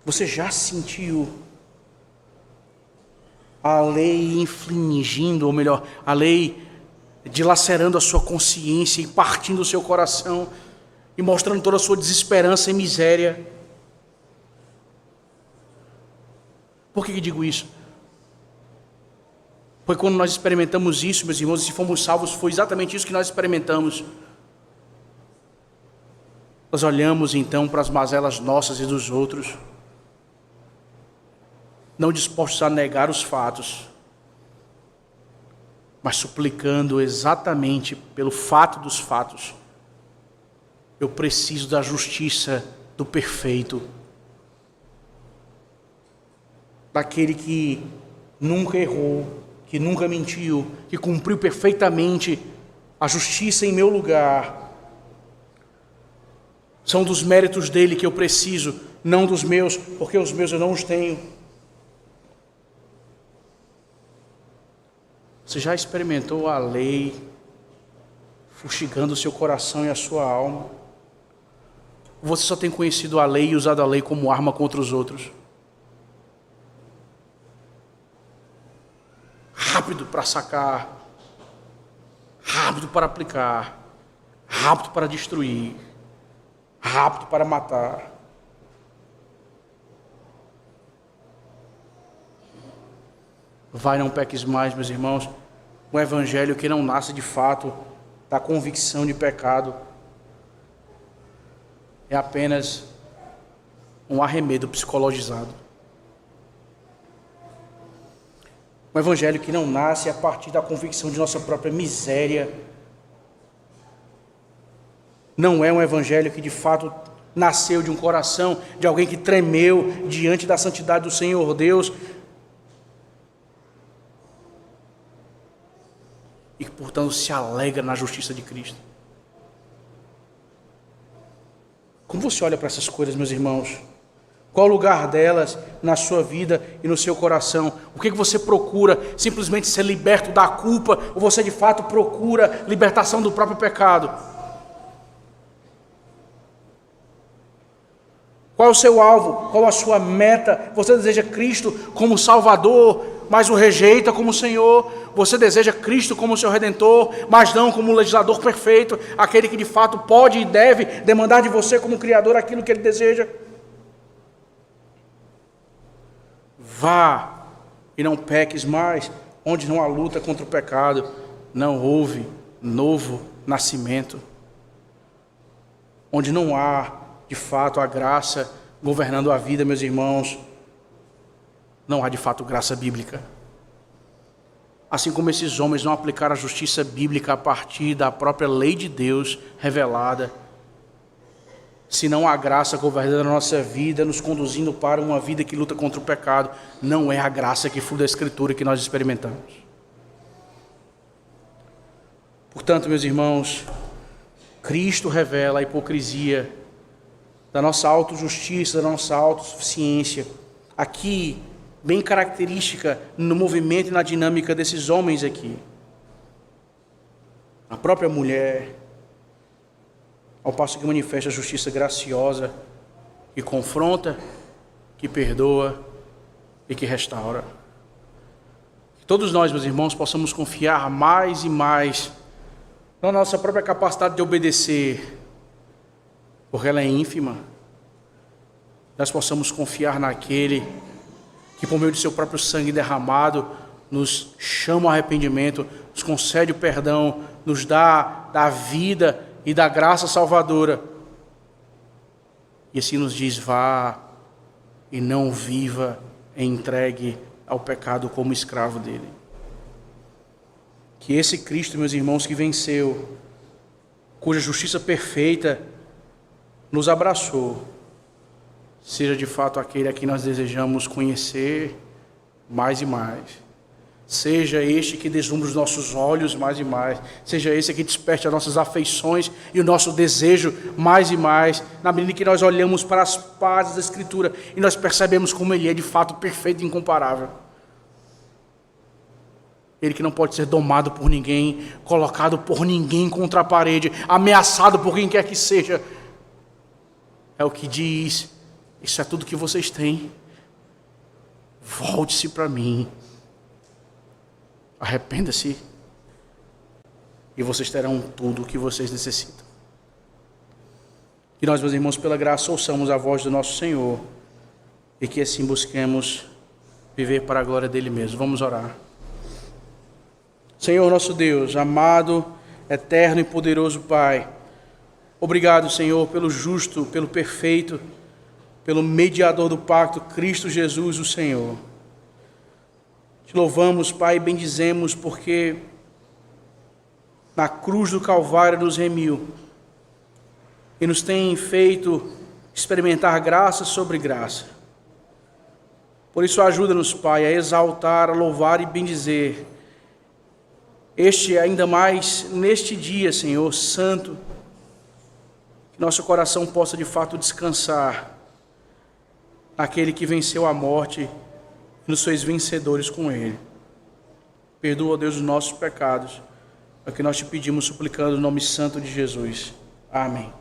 Speaker 1: Você já sentiu a lei infligindo, ou melhor, a lei dilacerando a sua consciência e partindo o seu coração e mostrando toda a sua desesperança e miséria? Por que digo isso? Porque quando nós experimentamos isso, meus irmãos, e se fomos salvos, foi exatamente isso que nós experimentamos. Nós olhamos então para as mazelas nossas e dos outros, não dispostos a negar os fatos, mas suplicando exatamente pelo fato dos fatos. Eu preciso da justiça do perfeito, daquele que nunca errou, que nunca mentiu, que cumpriu perfeitamente a justiça em meu lugar. São dos méritos dele que eu preciso, não dos meus, porque os meus eu não os tenho. Você já experimentou a lei fustigando o seu coração e a sua alma? Ou você só tem conhecido a lei e usado a lei como arma contra os outros? rápido para sacar, rápido para aplicar, rápido para destruir, rápido para matar. Vai, não peques mais, meus irmãos. Um evangelho que não nasce de fato da convicção de pecado é apenas um arremedo psicologizado. Um evangelho que não nasce a partir da convicção de nossa própria miséria. Não é um evangelho que de fato nasceu de um coração de alguém que tremeu diante da santidade do Senhor Deus e que, portanto, se alegra na justiça de Cristo. Como você olha para essas coisas, meus irmãos? Qual o lugar delas na sua vida e no seu coração? O que você procura? Simplesmente ser liberto da culpa? Ou você de fato procura libertação do próprio pecado? Qual é o seu alvo? Qual a sua meta? Você deseja Cristo como Salvador, mas o rejeita como Senhor? Você deseja Cristo como seu Redentor, mas não como o legislador perfeito, aquele que de fato pode e deve demandar de você como Criador aquilo que Ele deseja? Vá e não peques mais. Onde não há luta contra o pecado, não houve novo nascimento. Onde não há, de fato, a graça governando a vida, meus irmãos, não há, de fato, graça bíblica. Assim como esses homens não aplicaram a justiça bíblica a partir da própria lei de Deus revelada, se não há graça governando a nossa vida, nos conduzindo para uma vida que luta contra o pecado, não é a graça que flui da Escritura que nós experimentamos. Portanto, meus irmãos, Cristo revela a hipocrisia da nossa autojustiça, da nossa autossuficiência. Aqui, bem característica no movimento e na dinâmica desses homens aqui. A própria mulher, ao passo que manifesta a justiça graciosa, que confronta, que perdoa e que restaura. Que todos nós, meus irmãos, possamos confiar mais e mais na nossa própria capacidade de obedecer, porque ela é ínfima. Nós possamos confiar naquele que, por meio de seu próprio sangue derramado, nos chama ao arrependimento, nos concede o perdão, nos dá a vida e da graça salvadora. E assim nos diz: vá e não viva entregue ao pecado como escravo dele. Que esse Cristo, meus irmãos, que venceu, cuja justiça perfeita nos abraçou, seja de fato aquele a quem nós desejamos conhecer mais e mais. Seja este que deslumbra os nossos olhos mais e mais. Seja esse que desperte as nossas afeições e o nosso desejo mais e mais. Na medida que nós olhamos para as páginas da Escritura e nós percebemos como Ele é de fato perfeito e incomparável. Ele que não pode ser domado por ninguém, colocado por ninguém contra a parede, ameaçado por quem quer que seja. É o que diz: isso é tudo que vocês têm. Volte-se para mim. Arrependa-se e vocês terão tudo o que vocês necessitam. Que nós, meus irmãos, pela graça, ouçamos a voz do nosso Senhor e que assim busquemos viver para a glória dele mesmo. Vamos orar. Senhor nosso Deus, amado, eterno e poderoso Pai, obrigado, Senhor, pelo justo, pelo perfeito, pelo mediador do pacto, Cristo Jesus, o Senhor. Te louvamos, Pai, e bendizemos, porque na cruz do Calvário nos remiu e nos tem feito experimentar graça sobre graça. Por isso, ajuda-nos, Pai, a exaltar, a louvar e bendizer ainda mais neste dia, Senhor Santo, que nosso coração possa de fato descansar naquele que venceu a morte e nos fez vencedores com Ele. Perdoa, Deus, os nossos pecados, é o que nós te pedimos suplicando no nome santo de Jesus. Amém.